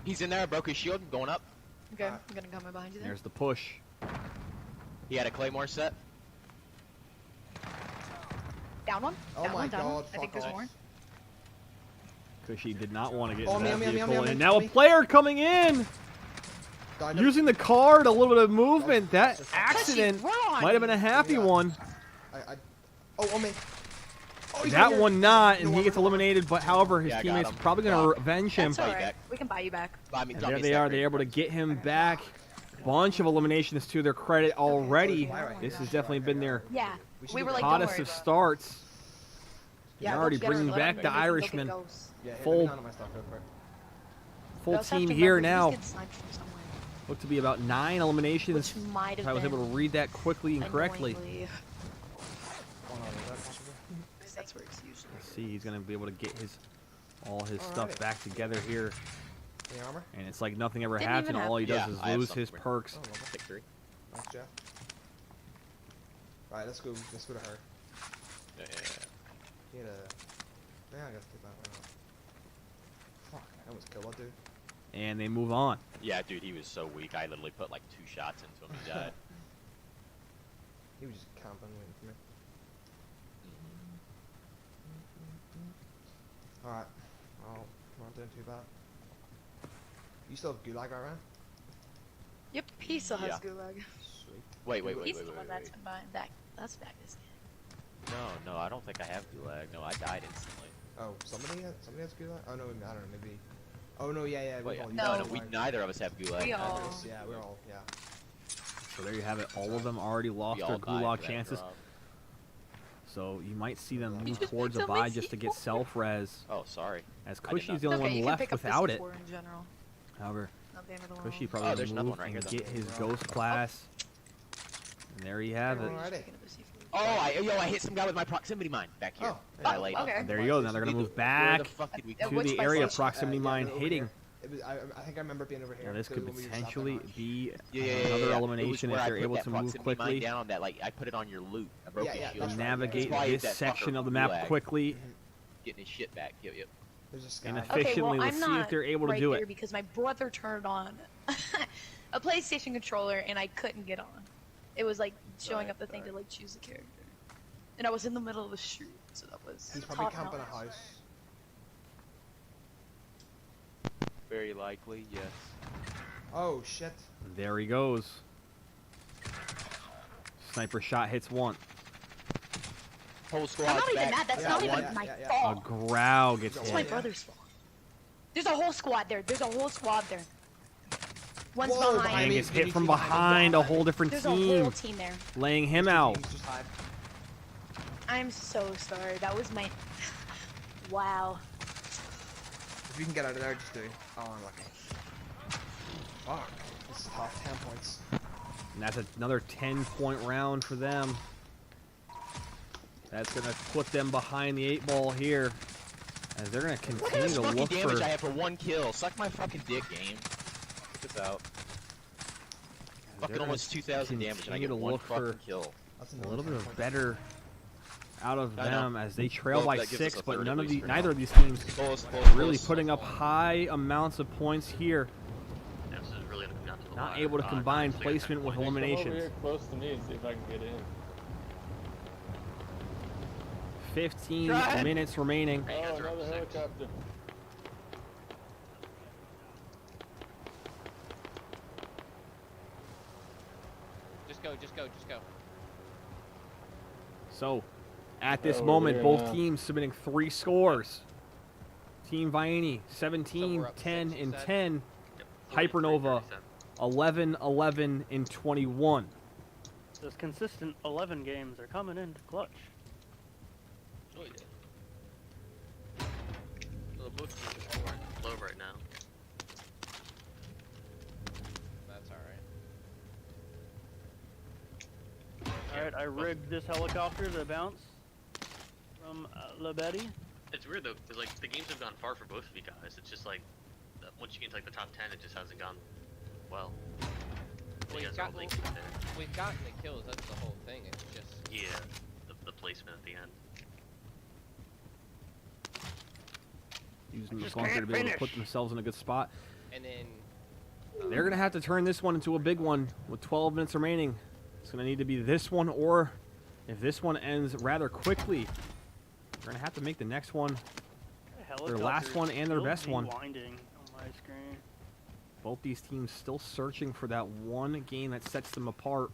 He's in there, broke his shield, going up. Okay, I'm gonna come right behind you there. There's the push. He had a claymore set. Down one. Oh Down my one, down one. god, I think fuck there's off. more. Cushy did not want to get Oh, in me, that me, me, vehicle. me, me, And now a me. player coming in! Died. Using the card, a little bit of movement. That accident run! might have been a happy one. Oh, on me. Oh, he's right That here. one not, and No, he gets eliminated, but however, his Yeah, I got teammates him. are probably going to revenge him. That's alright. We can buy you back. I mean, And drop there me a they sec, are. right? They're able to get him back. Bunch of eliminations to their credit already. This has definitely been their Yeah. should We do were that. like, don't hottest worry of about it. starts. Yeah, They're go already together and bringing let back them the go. They can go get Irishman. ghosts. Yeah, Full- let me down my stuff real quick. Full We also have team to here remember now. he's getting sniped from somewhere, Look to be about 9 eliminations. which might If have I was been able to read that quickly and correctly. annoyingly- Oh, no, is that possible? That's where it's usually. Let's see, he's going to be able to get all his stuff Alright. back together here. Any armor? And it's like nothing ever Didn't happened. even All he does Yeah, is I have lose some his for you. perks. Oh, love it. Victory. Thanks, Jeff. Right, let's go to her. Yeah. Get a... Yeah, I gotta take that one out. Fuck, I almost killed that dude. And they move on. Yeah, dude, he was so weak. I literally put like 2 shots into him. He died. He was just camping, waiting for me. Alright. Well, not doing too bad. You still have gulag right around? Yep, he still has Yeah. gulag. Sweet. Wait. He's the one that's been buying back. That's back this game. No, I don't think I have gulag. No, I died instantly. Oh, somebody has gulag? Oh no, I don't know, maybe. Oh no, yeah, Wait, we all no, we neither of us have gulag. We neither. all- Yeah, we're all, yeah. So there you have it. All of them already lost their gulag chances. So you might see them move towards a buy just to get self-res. Oh, sorry. As Cushy's the only one left without it. In general. However, Not the end of the Cushy world. probably there's another move one right and here, get his ghost class. And there you have it. Oh, I hit some guy with my proximity mine back here. Oh, okay. And there you go. Now they're going to move back to Which the by area station? proximity mine over hitting. here. It was, I think I remember being over here. Now this could when we were potentially stopping be Yeah, another elimination if they're able to move quickly. Down on that, like I put it on your loot. I broke his shield. And navigate That's why this that section fucker of the map gulag. quickly Getting his shit back. Yep. There's a sky. and Okay, efficiently. well, Let's I'm see not if they're able to right do there it. because my brother turned on a PlayStation controller and I couldn't get on. It was like showing up the thing to like choose a character, and I was in the middle of the street, so that was. He's probably top camping a notch. house. Very likely, yes. Oh shit. There he goes. Sniper shot hits one. Whole squad. I'm not even back. mad. That's Yeah, not yeah, even yeah, my yeah, yeah. A fault. growl gets It's my hit. brother's fault. There's a whole squad there. There's a whole squad there. One's Whoa, behind. And me. gets hit from behind. A whole different There's a whole team team there. laying him out. Just hide. I'm so sorry. That was my. Wow. If you can get out of there, just do it. Oh, I'm lucky. Fuck. This is tough. 10 points. And that's another 10-point round for them. That's going to put them behind the 8 ball here. As they're going to Look at continue this to fucking look damage for... I have for 1 kill. Suck my fucking dick, game. Check this out. Fucking gonna almost 2,000 damage and I continue get to 1 look fucking for kill. That's a little bit 10 of points. better out of I know. them as they trail Well, by that gives 6, us a but third none at of least the for neither now. of these teams Close, really putting up high amounts of points here. Yeah, this is really gonna come down to the Not wire. able to combine Clear 10 placement with points. Come over eliminations. here close to me and see if I can get in. 15 Try. minutes remaining. Hey, you guys Oh, are up another 6. helicopter. Just go. So, at this Oh, moment, we're both now. teams submitting 3 scores. Team Vianney, So 17, we're up 10, 6, you and said? 10. Yep, Hypernova, 43, 11, 11, and 21. Those consistent 11 games are coming into clutch. Oh, yeah. Well, both teams are scoring low right now. That's alright. Alright, I rigged this helicopter to bounce from La Betty. It's weird though, because like the games have gone far for both of you guys. It's just like once you get to like the top 10, it just hasn't gone well. You We've guys are all gotten, linked in there. we've gotten the kills, that's the whole thing. It's just. Yeah, the placement at the end. Using the Just bunker to can't be able to finish. put themselves in a good spot. And then. They're going to have to turn this one into a big one with 12 minutes remaining. It's going to need to be this one, or if this one ends rather quickly, they're going to have to make the next one their last one and their best one. Winding on my screen. Both these teams still searching for that one game that sets them apart.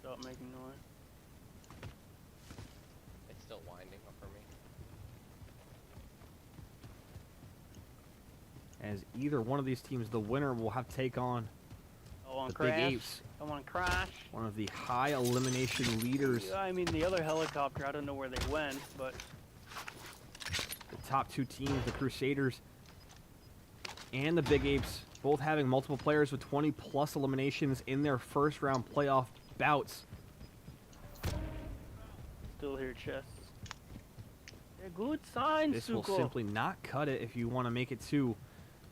Stop making noise. It's still winding up for me. As either one of these teams, the winner will have to take on I want the to crash. Big Apes, I want to crash. one of the high elimination leaders. Yeah, I mean, the other helicopter, I don't know where they went, but The top 2 teams, the Crusaders and the Big Apes, both having multiple players with 20+ eliminations in their first round playoff bouts. still hear chests. Yeah, good sign, This will Suko. simply not cut it if you want to make it to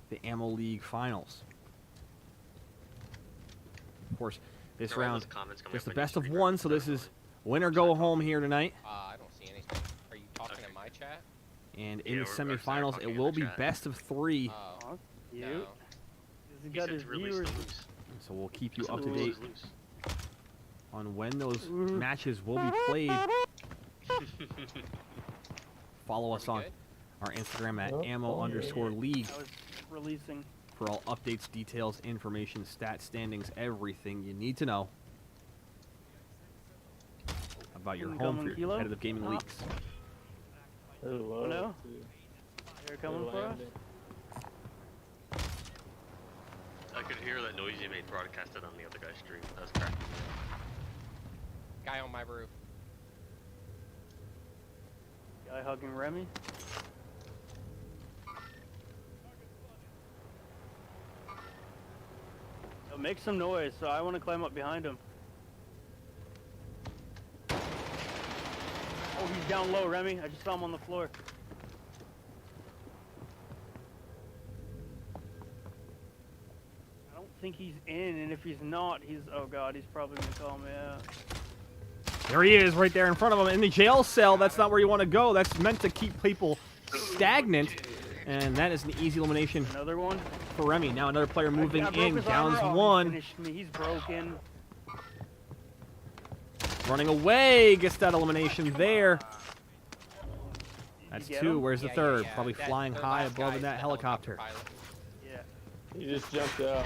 the Ammo League Finals. Of course, this There are all round those comments coming is up the on your best of stream, one, right? so this is win or go home here tonight. I don't see anything. Are you talking in my chat? And Yeah, in the we're semifinals, talking it in will the be chat. best of 3. Oh, You? no. He He got said his to release viewers. the loose. So we'll keep you Listen up to to the date loose. on when those matches will be played. Follow us We on good? our Instagram at Oh, ammo_league I was releasing. for all updates, details, information, stats, standings, everything you need to know about your home Incoming for your kilo? competitive gaming Ah. leagues. Hello. no? too. They're coming They're for us. landing. could hear that noise you made broadcasted on the other guy's stream. That was cracking me up. Guy on my roof. Guy hugging Remy. Yo, make some noise, so I want to climb up behind him. Oh, he's down low, Remy. I just saw him on the floor. I don't think he's in, and if he's not, he's... Oh god, he's probably gonna call me out. There he is, right there in front of him in the jail cell. That's not where you want to go. That's meant to keep people stagnant, and that is an easy elimination. Another one for Remy. Now another player moving in. Downs one. He finished me. He's broken. Running away. Gets that elimination there. That's two. Where's the third? Probably flying high above in that helicopter. Yeah. He just jumped out.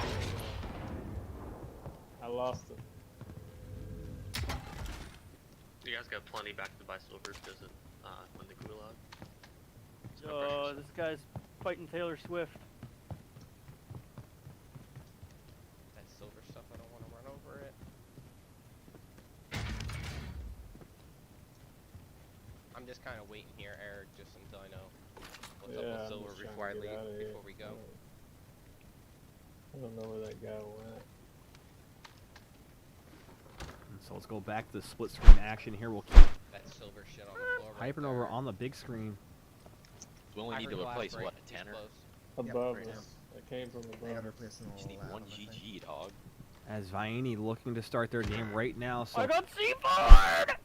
I lost him. You guys got plenty back to buy silver because it win the gulag. This guy's fighting Taylor Swift. That silver stuff, I don't want to run over it. I'm just kind of waiting here, Eric, just until I know what's up with silver before I leave, before we go. I don't know where that guy went. So let's go back to the split screen action here. We'll keep that silver shit on the floor. Hypernova on the big screen. We only need to replace what, a tanner? Above us. It came from above. Just need one GG, dog. As Vienna looking to start their game right now, so I got C4'd!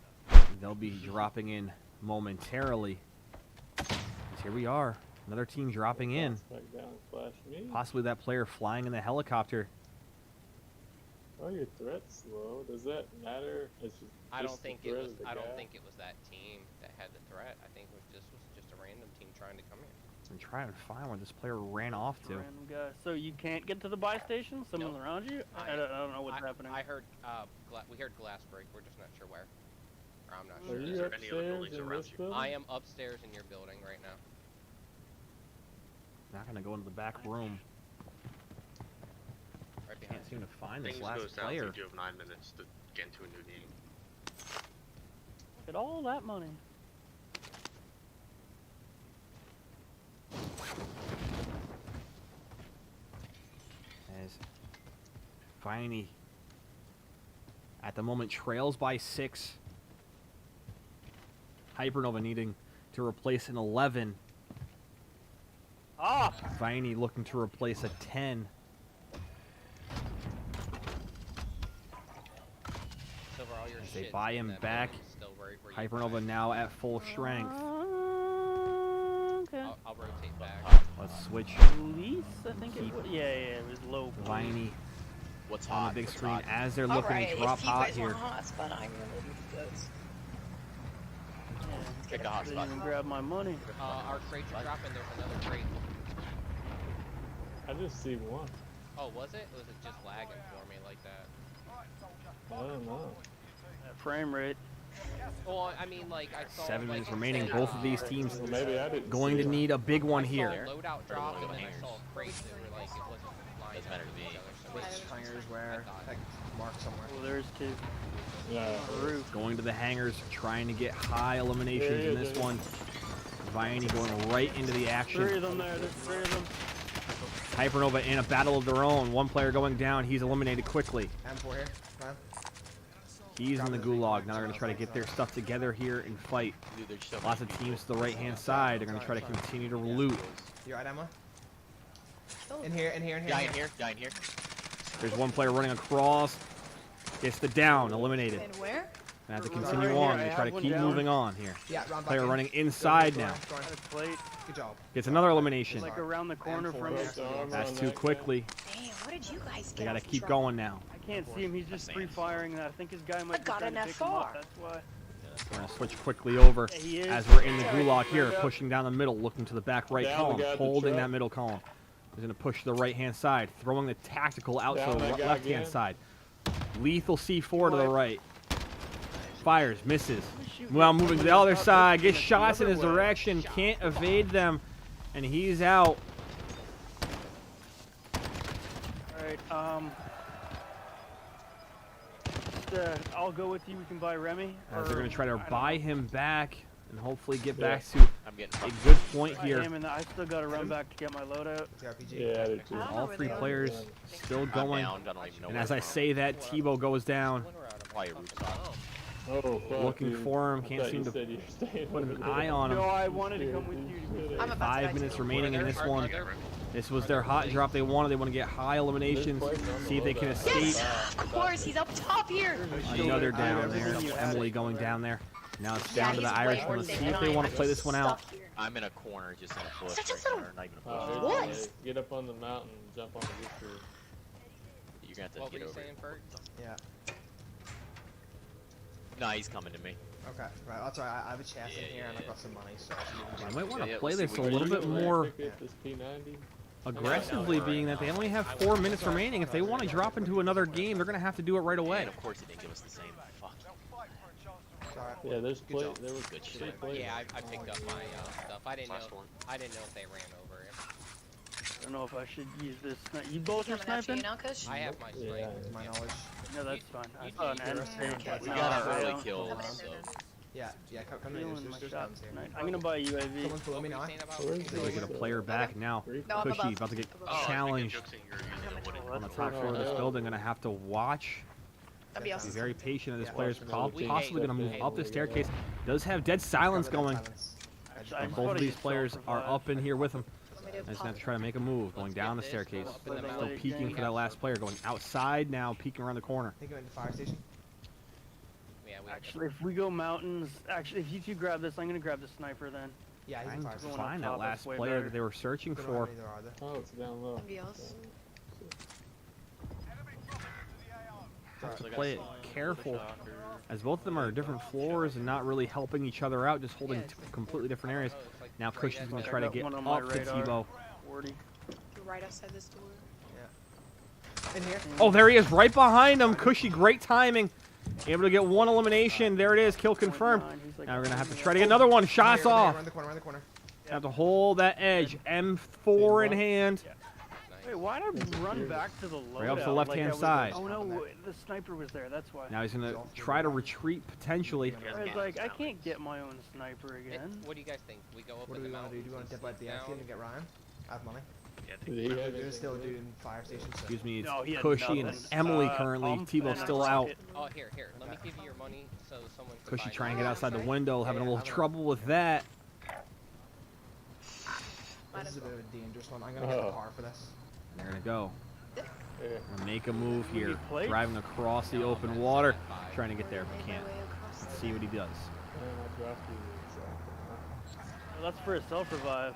They'll be dropping in momentarily. Here we are, another team dropping in. Possibly that player flying in the helicopter. Oh, your threat's low. Does that matter? It's just I don't think it was. I don't guy? think it was that team that had the threat. I think it was just a random team trying to come here. I'm trying to find where this player ran off to. Random guy. So you can't get to the buy station? Someone's around you? I don't know what's happening. I heard. We heard glass break. We're just not sure where. Or I'm not Are sure. you Is there any other upstairs buildings in around this you? building? I am upstairs in your building right now. Not gonna go into the back room. Right behind. Can't seem to find this Things last go south, player. you do have 9 minutes to get into a new game. Get all that money. As Vienna at the moment trails by 6. Hypernova needing to replace an 11. Ah! Vienna looking to replace a 10. Silver, all your As they shit buy in him that back. building is still where you Hypernova now at full strength. Okay. I'll rotate back. Let's switch. Police, I think it was. Yeah, it was low. Vienna What's on hot? the big What's screen hot? as they're looking to drop hot here. Hotspot, I really does. Pick a hot Didn't spot. even grab my money. Our crates are dropping. There's another crate. I just see one. Oh, was it? Or was it just lagging for me like that? I don't know. That frame rate. Well, I mean, like I saw. 7 like, minutes remaining. Both of these teams Well, maybe I didn't going see to it. need a big one I saw here. a loadout drop, and then I saw a crate that were like it wasn't flying. Doesn't matter to me. Which hangers where? Like, mark somewhere. Well, there's two. Yeah. Roof. Going to the hangars, trying to get high eliminations in this one. Vienna going right into the 3 action. of them there. There's 3 of them. Hypernova in a battle of their own. One player going down. He's eliminated quickly. M4 here. Fine. He's in the gulag. Now they're going to try to get their stuff together here and fight. Dude, there's so Lots of teams to the right-hand side. They're going to try to continue to loot. You alright, Emma? In here, in here, in here. Guy in here, guy in here. There's one player running across. Gets the down. Eliminated. And where? And have to continue on. They try to keep moving on here. Yeah, round back Player in. running inside now. Storm. Got a plate. Good job. Gets another elimination. Like around the corner from us. That's too quickly. Damn, what did you guys get? They got to off the keep truck? going now. I can't see him. He's just free firing. I think his guy might be got trying an to pick him up. FR. That's why. We're going to switch quickly over Yeah, he is. as we're in the gulag here, pushing down the middle, looking to the back right Down the column, guy at the holding truck. that middle column. He's going to push to the right-hand side, throwing the tactical out Down to the that guy left-hand again. side. Lethal C4 to the right. Fires, misses. Well, moving to the other side, gets shots in his direction, can't evade them, and he's out. Alright, I'll go with you. We can buy Remy. As they're going to try to buy him back and hopefully get Yeah. back to I'm getting a fucked. good point I here. am, and I still got to run back to get my loadout. The RPG. Yeah, I do too. All three players still I'm going. down. I don't even know And where as I I'm say that, Tebow goes down. Why your roof's off. Oh, fuck, Looking dude. for him, I can't thought seem you to said you were staying put an over there. eye on him. No, I wanted to come with you to be I'm about to 5 die minutes too. remaining in this one. Yeah, right. This was their hot drop they wanted. They want to get high eliminations, see if they can escape. Yes, of course, he's up top here. Another down there. Emily going down there. Now it's down to the Irishman. Let's see if they want to play this one out. I'm in a corner just in a bush. Such a right little- there, not even a Oh, bush. What? hey, get up on the mountain and jump on the roof. You're gonna have to What were get you over saying, it. Bert? Yeah. Nah, he's coming to me. Okay. Right. That's alright. I have a chest in Yeah, here and I've yeah. got some money, so I should even I might want to Yeah, play we'll see this what a we little can bit more This P90. aggressively, being that they only have 4 minutes remaining. If they want to drop into another game, they're going to have to do it right away. And of course he didn't give us the same. Fuck. Sorry. Yeah, there's Good job. there was Good three shit. players. Yeah, I picked up my stuff. I didn't Last know. one. I didn't know if they ran over it. I don't know if I should use this. You both are Coming at you, sniping? you know, Kush? I have my Yeah. sniper. To my knowledge. No, that's fine. I You- saw an you- end Okay. state. We No, got I early don't. kills, Coming in, so. Yeah. Come in. Feeling my There's shot guns here. tonight. I'm gonna buy a UAV. Someone follow What me were you now. saying about Where is working? They get a player back now. Three? No, I'm Cushy above. about to get Above. Oh, challenged I think you're using the wooden. on the top floor of this building. Going to have to watch. That'd be Be awesome. very patient. This Yeah. player's possibly going to move Hey, up the hey, staircase. Does have dead silence Grab going. that silence. I just I got just mine. Both of wanna these use players are self-revive. up in here with him. Want me to I just pop have to try to make a move. Going down the staircase. Up in the Still Still mountain. peeking for that last player. Going outside now, peeking around the corner. I think I went to fire station. Yeah, we Actually, if we go mountains, actually, if you two grab this, I'm gonna grab the sniper then. Yeah, he's Trying in to fire station. Going up find that top, last that's way player better. that they were searching Don't for. have either, are there? Oh, it's down low. Somebody else? Have to play it careful, as both of them are different floors and not really helping each other out, just holding completely different areas. Now Cush is going to try to get One on my up to radar. Tebow. 40. You're right outside this door. In here. Oh, there he is, right behind him. Cushy, great timing. Able to get one elimination. There it is, kill confirmed. He's like Now we're going to have to try to get another one. Shots Right here, off. Around the corner. Around the corner. Have to hold that edge. M4 in hand. Wait, why did I run back to the loadout? Right off the like left-hand I was- side. Oh no, the sniper was there. That's why. Now he's going to try to retreat potentially. I was like, I can't get my own sniper again. What do you guys think? We go up What in do the we want to do? mountains Do you want to and dip out the sneak airfield down? and get Ryan? I have money. Yeah, Did he have There's anything? still a dude in fire station. So. Excuse me, it's No, he had Cushy and nothing. Emily currently. Pump Tebow's and a still out. rocket. Oh, here. Let me give you your money so someone can Cushy buy trying to you. get outside the window, having a Yeah, little I'm gonna- trouble with that. This is a bit of a dangerous one. I'm gonna get the car for this. They're going to go. Yeah. Gonna make a move here, need plates? driving across the open water, trying to get there, but can't. Let's see what he does. Man, I dropped you. Exactly. Well, that's for a self-revive.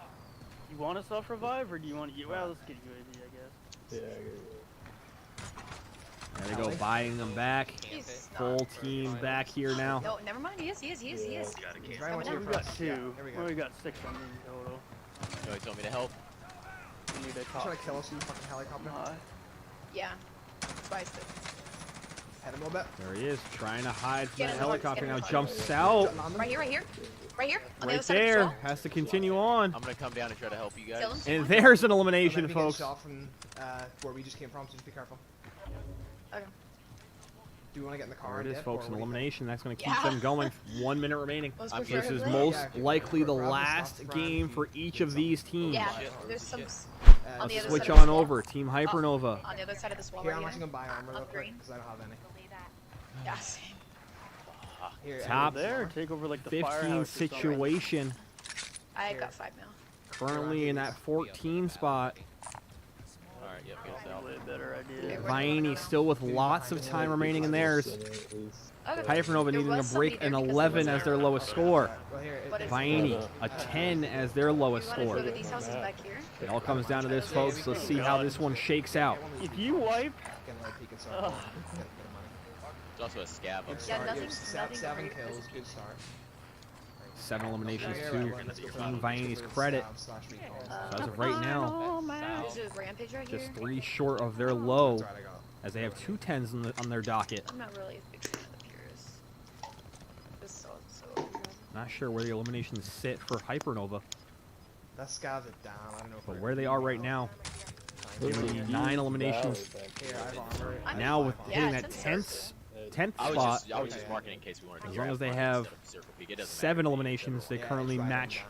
You want a self-revive, or do you want to... Well, let's get UAV, I guess. Yeah, I get it. There they go, buying them back. He's not. Full team back here now. No, never mind. He is. Gotta He's cancel. right once Coming here down. We for got us. 2. Yeah, there we go. Well, we got 6 on me total. No, he told me to help. We need a You top. trying to kill us, you fucking helicopter? Yeah. Twice. Head him a little bit. There he is, trying to hide from Get that in the front, helicopter. get in Now the front. jumps out. On them. Right here. Right here. Right here. On the Right other side of the there. wall. Has to continue on. I'm gonna come down and try to help you Kill guys. him. And there's an Let elimination, me get folks. shot from where we just came from, so just be careful. Okay. Do you want to get in the car? There it and is, dip, folks. or An what do you think? elimination. That's going to keep Yeah. them going. 1 minute remaining. Let's I'm go good. This for is it. most Yeah, likely the grab the last stuff, game grab for the each of stuff. these teams. Yeah. Shit. There's some Uh, on the Let's other switch side of on this wall. over. Team Hypernova. On the other side of this wall. Here, Right I'm here. actually gonna buy armor real On quick green. because I don't have any. Yeah. Same. Here, Top There, take over like the 15 firehouse or something. situation. I Here. got 5 now. Currently in that 14 spot. Alright, yep, get us out. Probably a better idea. Vaini still with lots of time remaining in theirs. Okay. Hypernova There needing to was break somebody an there because 11 there as was their a- lowest score. Well, here, But it's- Vaini, a 10 as their lowest You want to score. go to these houses back here? It all comes down to this, folks. Let's see how this one shakes out. If you wipe, Get a little peek and start. Ugh. Get money. There's also a scab up Good there. start. nothing- You have nothing 7 very kills. physical. Good start. 7 eliminations Here, to right, let's go for Team that. Vaini's Let's go for credit. the stab / recall. So as of right now, There's a rampage right here. just 3 short of their low, That's right, I got it. as they have 2 10s on their docket. I'm not really a big fan of the purists. This is so. Not sure where the eliminations sit for Hypernova, That scabs it down. I don't know if but we're- where they are right now, 9 eliminations. Here, I have armor. Now with Yeah, hitting that 10th 10th I spot, was just marking in case we wanted to as grab long as they one have instead of circle peak. It doesn't 7 matter. eliminations, they Yeah, currently it's right match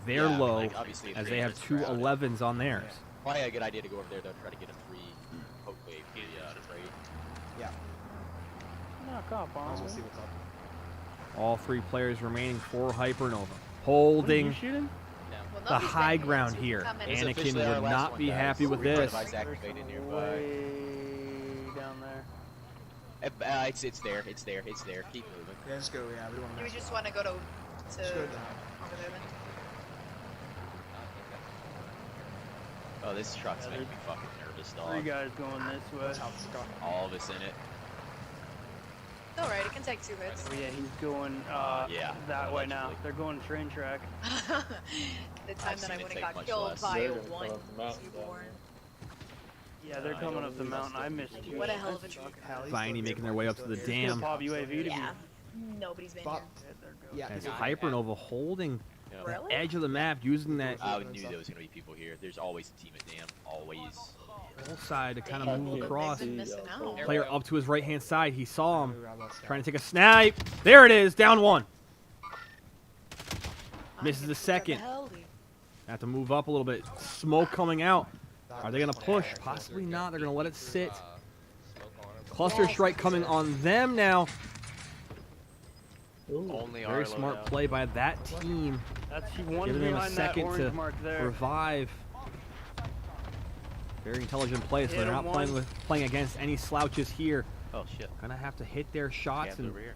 on their Yeah, I mean, low, like, obviously if as three they have is 2 crowded. 11s on theirs. Probably a good idea to go over there though, try to get a 3, hopefully get out of 3. Yeah. Knock off, I was Arnold. gonna see what's up. All 3 players remaining for Hypernova, What are you holding shooting? Well, the nobody's high been ground so here. come in. It's Anakin officially our would last not one, be guys. happy with Replay this. device activated nearby. Way down there. It's there. Keep moving. Yeah, just go. Yeah, we don't want Do we to. just want to go to Just go down. over there then? Oh, this truck's making me fucking nervous, 3 dog. guys going this That's way. how it's gone. All of us in it. It's alright, it can take 2 hits. Oh yeah, he's going yeah, that way now. allegedly. They're going train track. The time I've that I seen it went and take got much killed less. by They're gonna one come up the mountain down newborn. Yeah, they're coming up the mountain. I missed you. What a hell of a truck. Viney making their way up to the dam. Pop UAV to Yeah. Nobody's been But, here. yeah, As yeah. Hypernova holding Yeah. the Really? edge of the map, using that I knew there was gonna be people here. There's always a team at Dam. Always. whole side to kind of Dang, move they've across. been missing out. Player up to his right hand side, he saw him. Grab that stuff. Trying to take a snipe. There it is, down 1. Misses the second. Have to move up a little bit. Smoke coming out. Are they going to push? Possibly not. They're going to let it sit. Cluster strike coming on them now. Only Very smart play by that team. That's he one Giving them a behind that second orange to mark there. revive. Very intelligent play, so Hit they're him not playing against any slouches here. Oh shit. Gonna have to hit their shots Cabs and over here.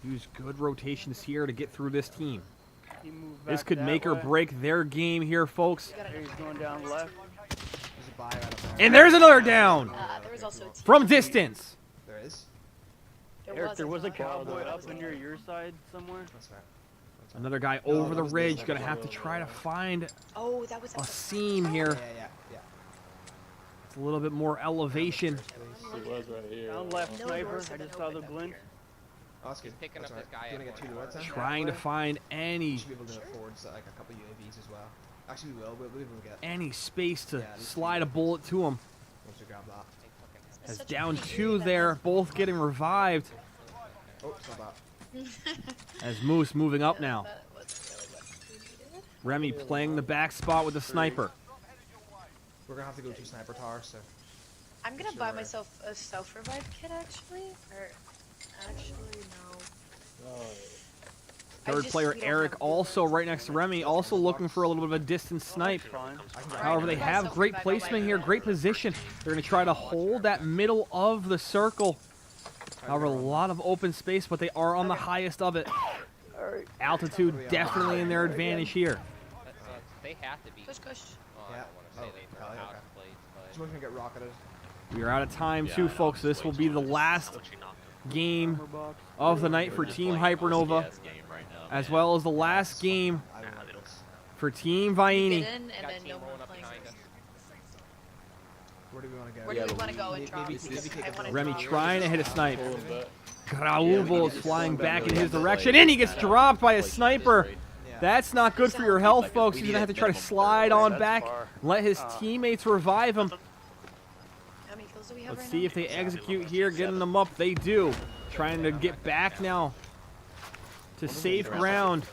use good rotations here to get through this team. He moved This back could that make or way. break their game here, folks. There he's going down left. There's a buy right up there. And there's another down There was also a team. from distance. There is? Eric, there was a team. cowboy up near your side somewhere. That's fair. That's fair. Another guy over the ridge. Gonna have to try to find Oh, that was a seam here. Yeah. It's a little bit more elevation. It was right here. Down left No sniper. doors I have just been saw the opened up blink. here. Oh, that's good. Picking That's up this alright. guy Do you at want to get 2 one to it then? Trying to find We any should be able to afford like a couple UAVs as well. Actually, we will. We'll be able to get. any space to Yeah, at least slide a bullet to him. Once we grab that. That's As such a down pretty 2 view, that there, was- both getting revived. Oh, it's not that. As Moose moving up Yeah, now. that wasn't really what we needed. Remy playing the back spot with the sniper. We're gonna have to go to sniper tower, so. I'm gonna buy Sure. myself a self-revive kit actually. Or actually no. Oh, Third player Eric also right next to Remy, also looking for a little bit of a distance snipe. Fine. However, they have great placement here, great position. They're going to try to hold that middle of the circle. However, a lot of open space, but they are on the highest of it. Altitude definitely in their advantage here. They have to be. Push. Well, I Yeah. don't want to say they throw okay. out plates, Just but want to get rocketed. We are out of time Yeah, too, I know, folks. it's This way will too be the much. last What you knocked him. game Armor box. of the night for They're Team playing a Hypernova, shitty-ass game right now, as man. well as the last game I don't Nah, like they don't. this. for Team Get Vienna. in and got then team no more rolling up playing. behind us. Where do we want to go? Where do we want to go and drop? maybe Because take I a want to Remy drop. trying to hit a snipe. pull him back. Graubo is flying back in his direction, and he gets dropped by a sniper. Yeah. That's not good for your health, Like, folks. we He's need going to have a to try to minimum slide third. on That's back, far. let his teammates revive him. How many kills do we have Let's right see now? if they execute here, getting them up. They do. Trying to get back now to safe ground.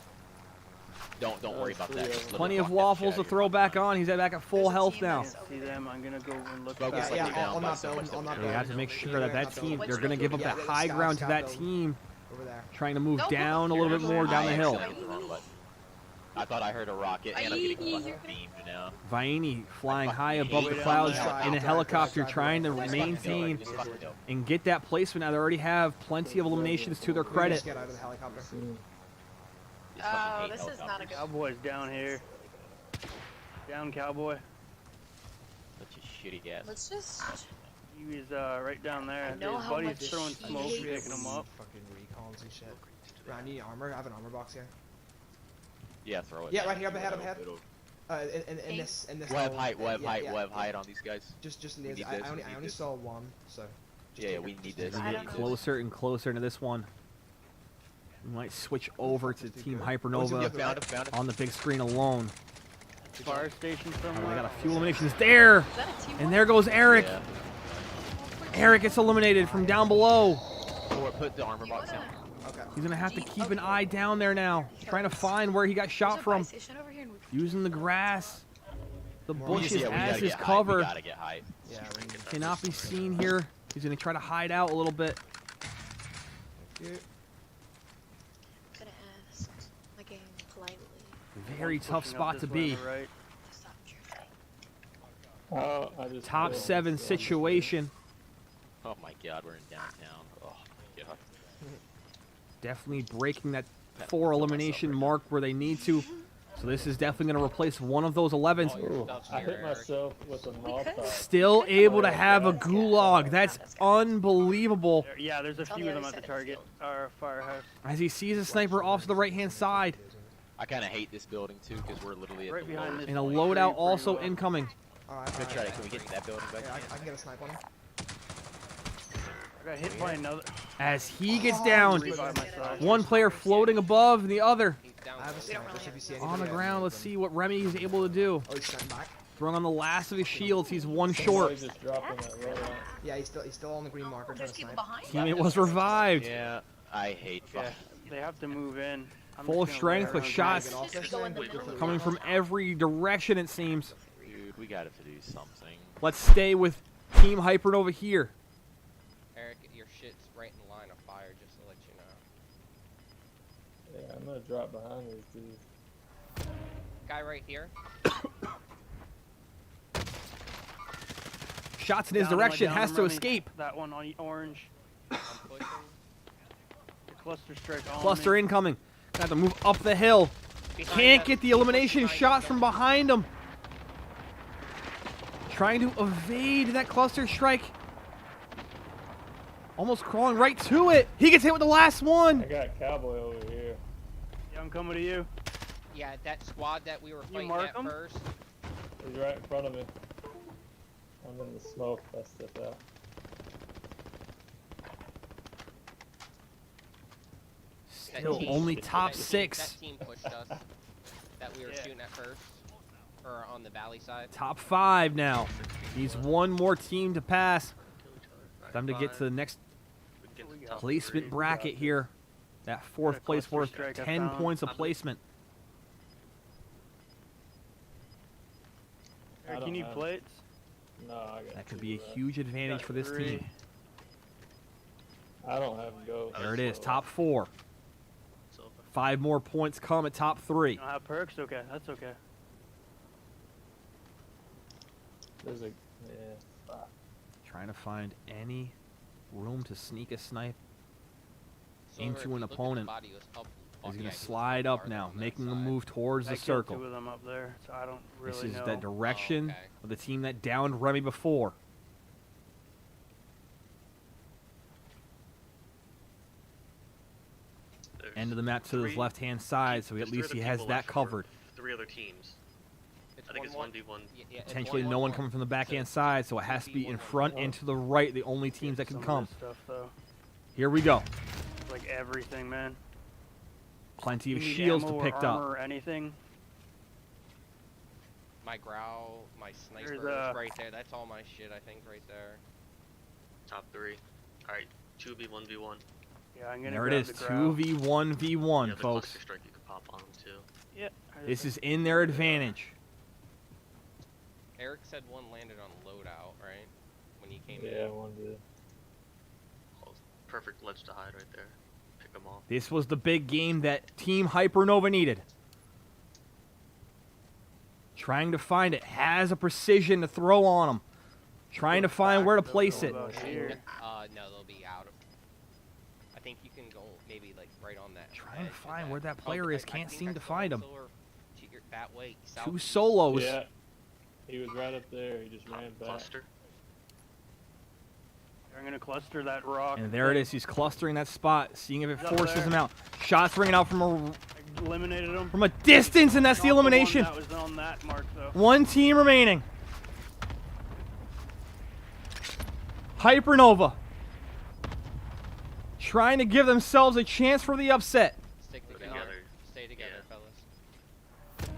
Don't worry about that. Just let Plenty it of rock that waffles shit to out throw of your back on. He's back at full There's a health team now. that's over See there. them. I'm gonna go and look. Focus back. like Yeah, you're down on by that so building, much on that that we're We down. have to make sure that that team, Which they're going to give up Yeah, that the high sky- ground to sky that building. team, Over there. trying to move No, down a little bit more down the hill. I hit the wrong button. I thought I heard a rocket, and I'm getting fucking beamed now. Vienna flying high above the Way down clouds there. in a helicopter, trying to Just fucking do it. maintain Just fucking do it. and get that placement. Now they already have plenty of eliminations to their We credit. Just get out of the helicopter. Just fucking Oh, hate this is not a helicopters. good. Cowboy's down here. Down, cowboy. Such a shitty gas. Let's just. He was right down there. I know His how buddy's much throwing he smoke, hates- picking him up. Fucking recons and shit. Ryan, you need armor? I have an armor box here. Yeah, throw it. Yeah, man. right here, up ahead, It'll- up ahead. it'll- In this. We'll have little- height. We'll have yeah, height. yeah, We'll have yeah. height on these guys. Just in We this. need I this, we only need this. saw one, so. just Yeah, take we it. need Just this. take I it. don't know. Closer and closer to this one. We might switch over to Team Oh, Hypernova Yeah, found it. on the big screen alone. Fire station Oh, somewhere. they got a few eliminations there. Is that a team And there goes Eric. Yeah. Eric gets eliminated from down below. Or put the armor box down. Okay. He's going to have to keep an eye down there now. Trying to find where he got shot from. Using the grass. The bushes Yeah, we as gotta his get hype. cover. We gotta get hype. Yeah, we need Cannot be seen here. He's going to try to hide out a little bit. you. Gonna ask my game politely. Very tough Pushing up spot this to way be. on the right. to stop drifting. Oh, I just Top killed 7 this one. situation. Oh my god, we're in downtown. Oh my god. Definitely breaking that 4 elimination mark where they need to. So this is definitely going to replace one of those 11s. Ooh, I hit myself with a Molotov. Still able to have a gulag. That's unbelievable. Yeah, there's a It's on few the of them other at the side of the target. Our firehouse. As he sees a sniper off to the right-hand side. I kind of hate this building too because we're literally at Right the behind lowest. this. And a tree loadout pretty also well. incoming. Alright, Good try. Can we get to that building back? Yeah, I can get a snipe on him. I got hit by another. As he gets down. Revive myself. One player floating above the other. He's down I have a low. sniper, so if you see On the anybody ground, let's see what Remy is able to do. Oh, he's sniping back. Throwing on the last of his shields. He's one Somebody short. just dropped in that loadout. Yeah, he's still on the green marker trying There's to people snipe. behind. Teammate was revived. Yeah. I hate Yeah, fucking. they have to move in. I'm Full just gonna strength lay with around shots Get off this Just go in thing. the middle. coming from every direction, it seems. Dude, we gotta do something. Let's stay with Team Hypernova here. Eric, your shit's right in line of fire, just to let you know. Yeah, I'm gonna drop behind these dudes. Guy right here. Shots in his Down, direction, down, has I'm to running. escape. That one on orange. I'm pushing. The cluster strike on Cluster me. incoming. Got to move up the hill. Behind Can't us. get the elimination shot from behind him. Trying to evade that cluster strike. Almost crawling right to it. He gets hit with the last I one. got Cowboy over here. Yeah, I'm coming to you. Yeah, that squad that we were You fighting mark at 'em? first. He's right in front of me. I'm in the smoke. I step out. Still team- only that top team- 6. That team pushed us. That we were Yeah. shooting at first, or on the valley side. Top 5 now. He's one more team to pass. Time to get to the next placement bracket here. That 4th place cluster worth strike I 10 found. points of placement. I Eric, don't you need have- plates? No, I got That could two be a left. huge advantage Got for this 3. team. I don't have ghosts. There it is, so- top 4. 5 more points come at top 3. You don't have perks? Okay, that's okay. There's a yeah. Fuck. Trying to find any room to sneak a snipe. Silver, Into if an you look at the opponent. body, it was up- He's yeah, going he to was slide up up farther now, on that making a side. move towards I the killed circle. 2 of them up there, so I don't really This is know. the direction okay. of the team that downed Remy before. There's End of the map to his 3 left-hand side, so at there's 3 least other he has people that left for covered. 3 other teams. I think it's 1v1. Yeah, yeah, it's Potentially 1-1-1. no one coming from the backhand side, so it has to be in front and to the right, the only teams that can Some of come. this stuff, though. Here we go. Like everything, man. Plenty You of need shields ammo to or pick armor up. or anything. My growl, my sniper is There's, right there. That's all my shit, I think, right there. Top 3. Alright, 2v1v1. Yeah, I'm gonna There it grab is, the growl. 2v1v1, Yeah, the folks. cluster strike you could pop on them too. Yeah. This is in their advantage. Eric said one landed on loadout, right? When he came Yeah, in. one did. Oh, perfect ledge to hide right there. Pick them off. This was the big game that Team Hypernova needed. Trying to find it. Has a precision to throw on them. Trying to find where to place it. About here. No, they'll be out of. I think you can go maybe like right on that. Trying to edge of find where that oh, player is. I Can't think seem I to saw find him. Silver that way, 2 southeast. solos. Yeah. He was right up there. He just ran back. Cluster. I'm gonna cluster that rock. And there it is. He's clustering that spot, seeing if it He's up forces there. him out. Shots ringing out from I eliminated him. a distance, and that's the Dropped one elimination. That was on that mark, though. One team remaining. Hypernova. Trying to give themselves a chance for the upset. Stick We're together. together. Stay together, Yeah. fellas.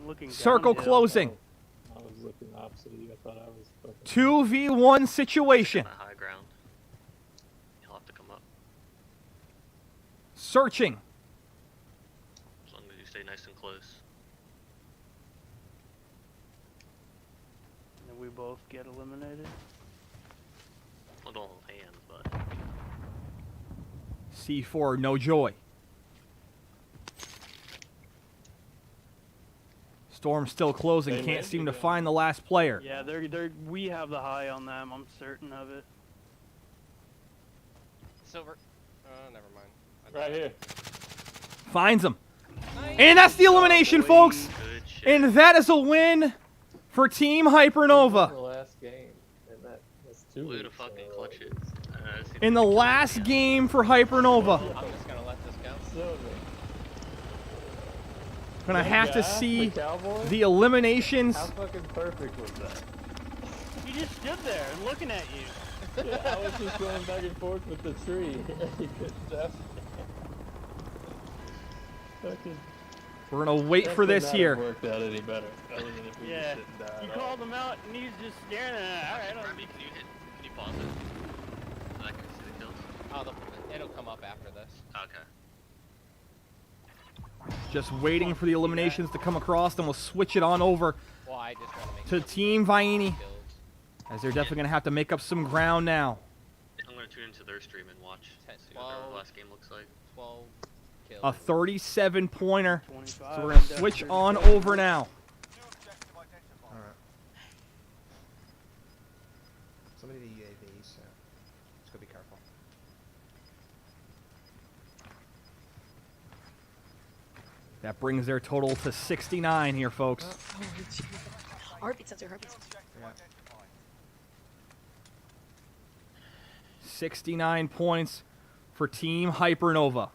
I'm looking Circle downhill. closing. I was looking opposite of you. I thought I was fucking... 2v1 situation. On the high ground. He'll have to come up. Searching. As long as you stay nice and close. And we both get eliminated. Well, don't hold hands, but. C4, no joy. Storm still closing. They Can't may seem be to down. find the last player. Yeah, we have the high on them. I'm certain of it. Silver. Never mind. Right here. Finds him. And that's the elimination, folks. Good shit. And that is a win for Team Hypernova. The last game. And that's 2 Way to weeks, fucking so clutch it. In the last game for Hypernova. I'm just gonna let this go. Silver. Gonna That have to guy, see the cowboy? the eliminations. How fucking perfect was that? He just stood there and looking at you. Yeah, I was just going back and forth with the tree. He couldn't tell. Fucking... We're gonna wait for this here. Worked out any better. Other than if we Yeah, just didn't die you at all. called him out and he's just staring at it. Alright, Remy, can you pause it? So I can see the kills. Oh, it'll come up after this. Okay. Just waiting for the eliminations to come across, then we'll switch it on over Well, I just want to make to sure Team Vienna, kills. as they're definitely gonna have to make up some ground now. I'm gonna tune into their stream and watch. 10, See what their last game looks like. 12 kills. A 37-pointer. 25. So we're gonna switch on over now. Alright. Somebody to UAV, so just gotta be careful. That brings their total to 69 here, folks. Heartbeat sensor, heartbeat sensor. Yeah. 69 points for Team Hypernova.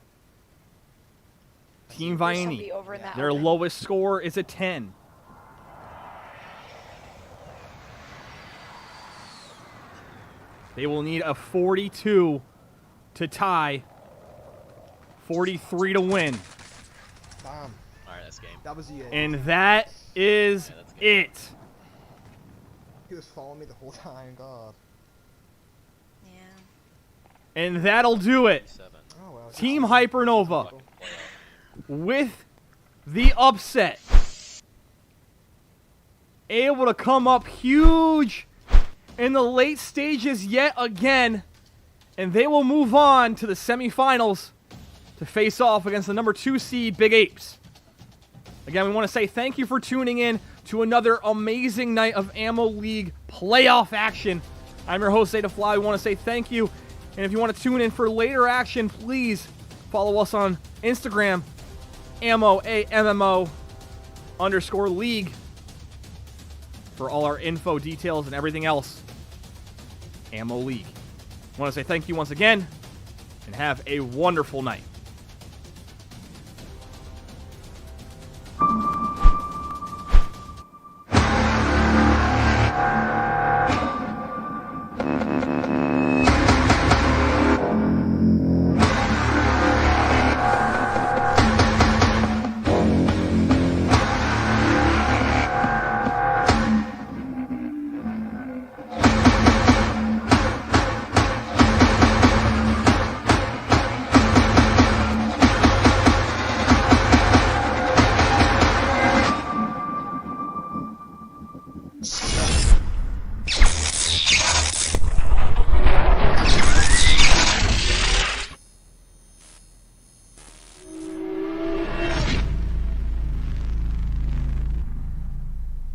Team There's Vienna, somebody over in that their other- lowest score is a 10. They will need a 42 to tie, 43 to win. Bam. Alright, that's game. That was the And that is it. He was following me the whole time, God. Yeah. And that'll do it. Oh well. Team Hypernova with the upset. Able to come up huge in the late stages yet again. And they will move on to the semifinals to face off against the number 2 seed Big Apes. Again, we want to say thank you for tuning in to another amazing night of Ammo League playoff action. I'm your host, Zeta Fly. We want to say thank you. And if you want to tune in for later action, please follow us on Instagram, AMMO_league, for all our info, details, and everything else. Ammo League. I want to say thank you once again, and have a wonderful night.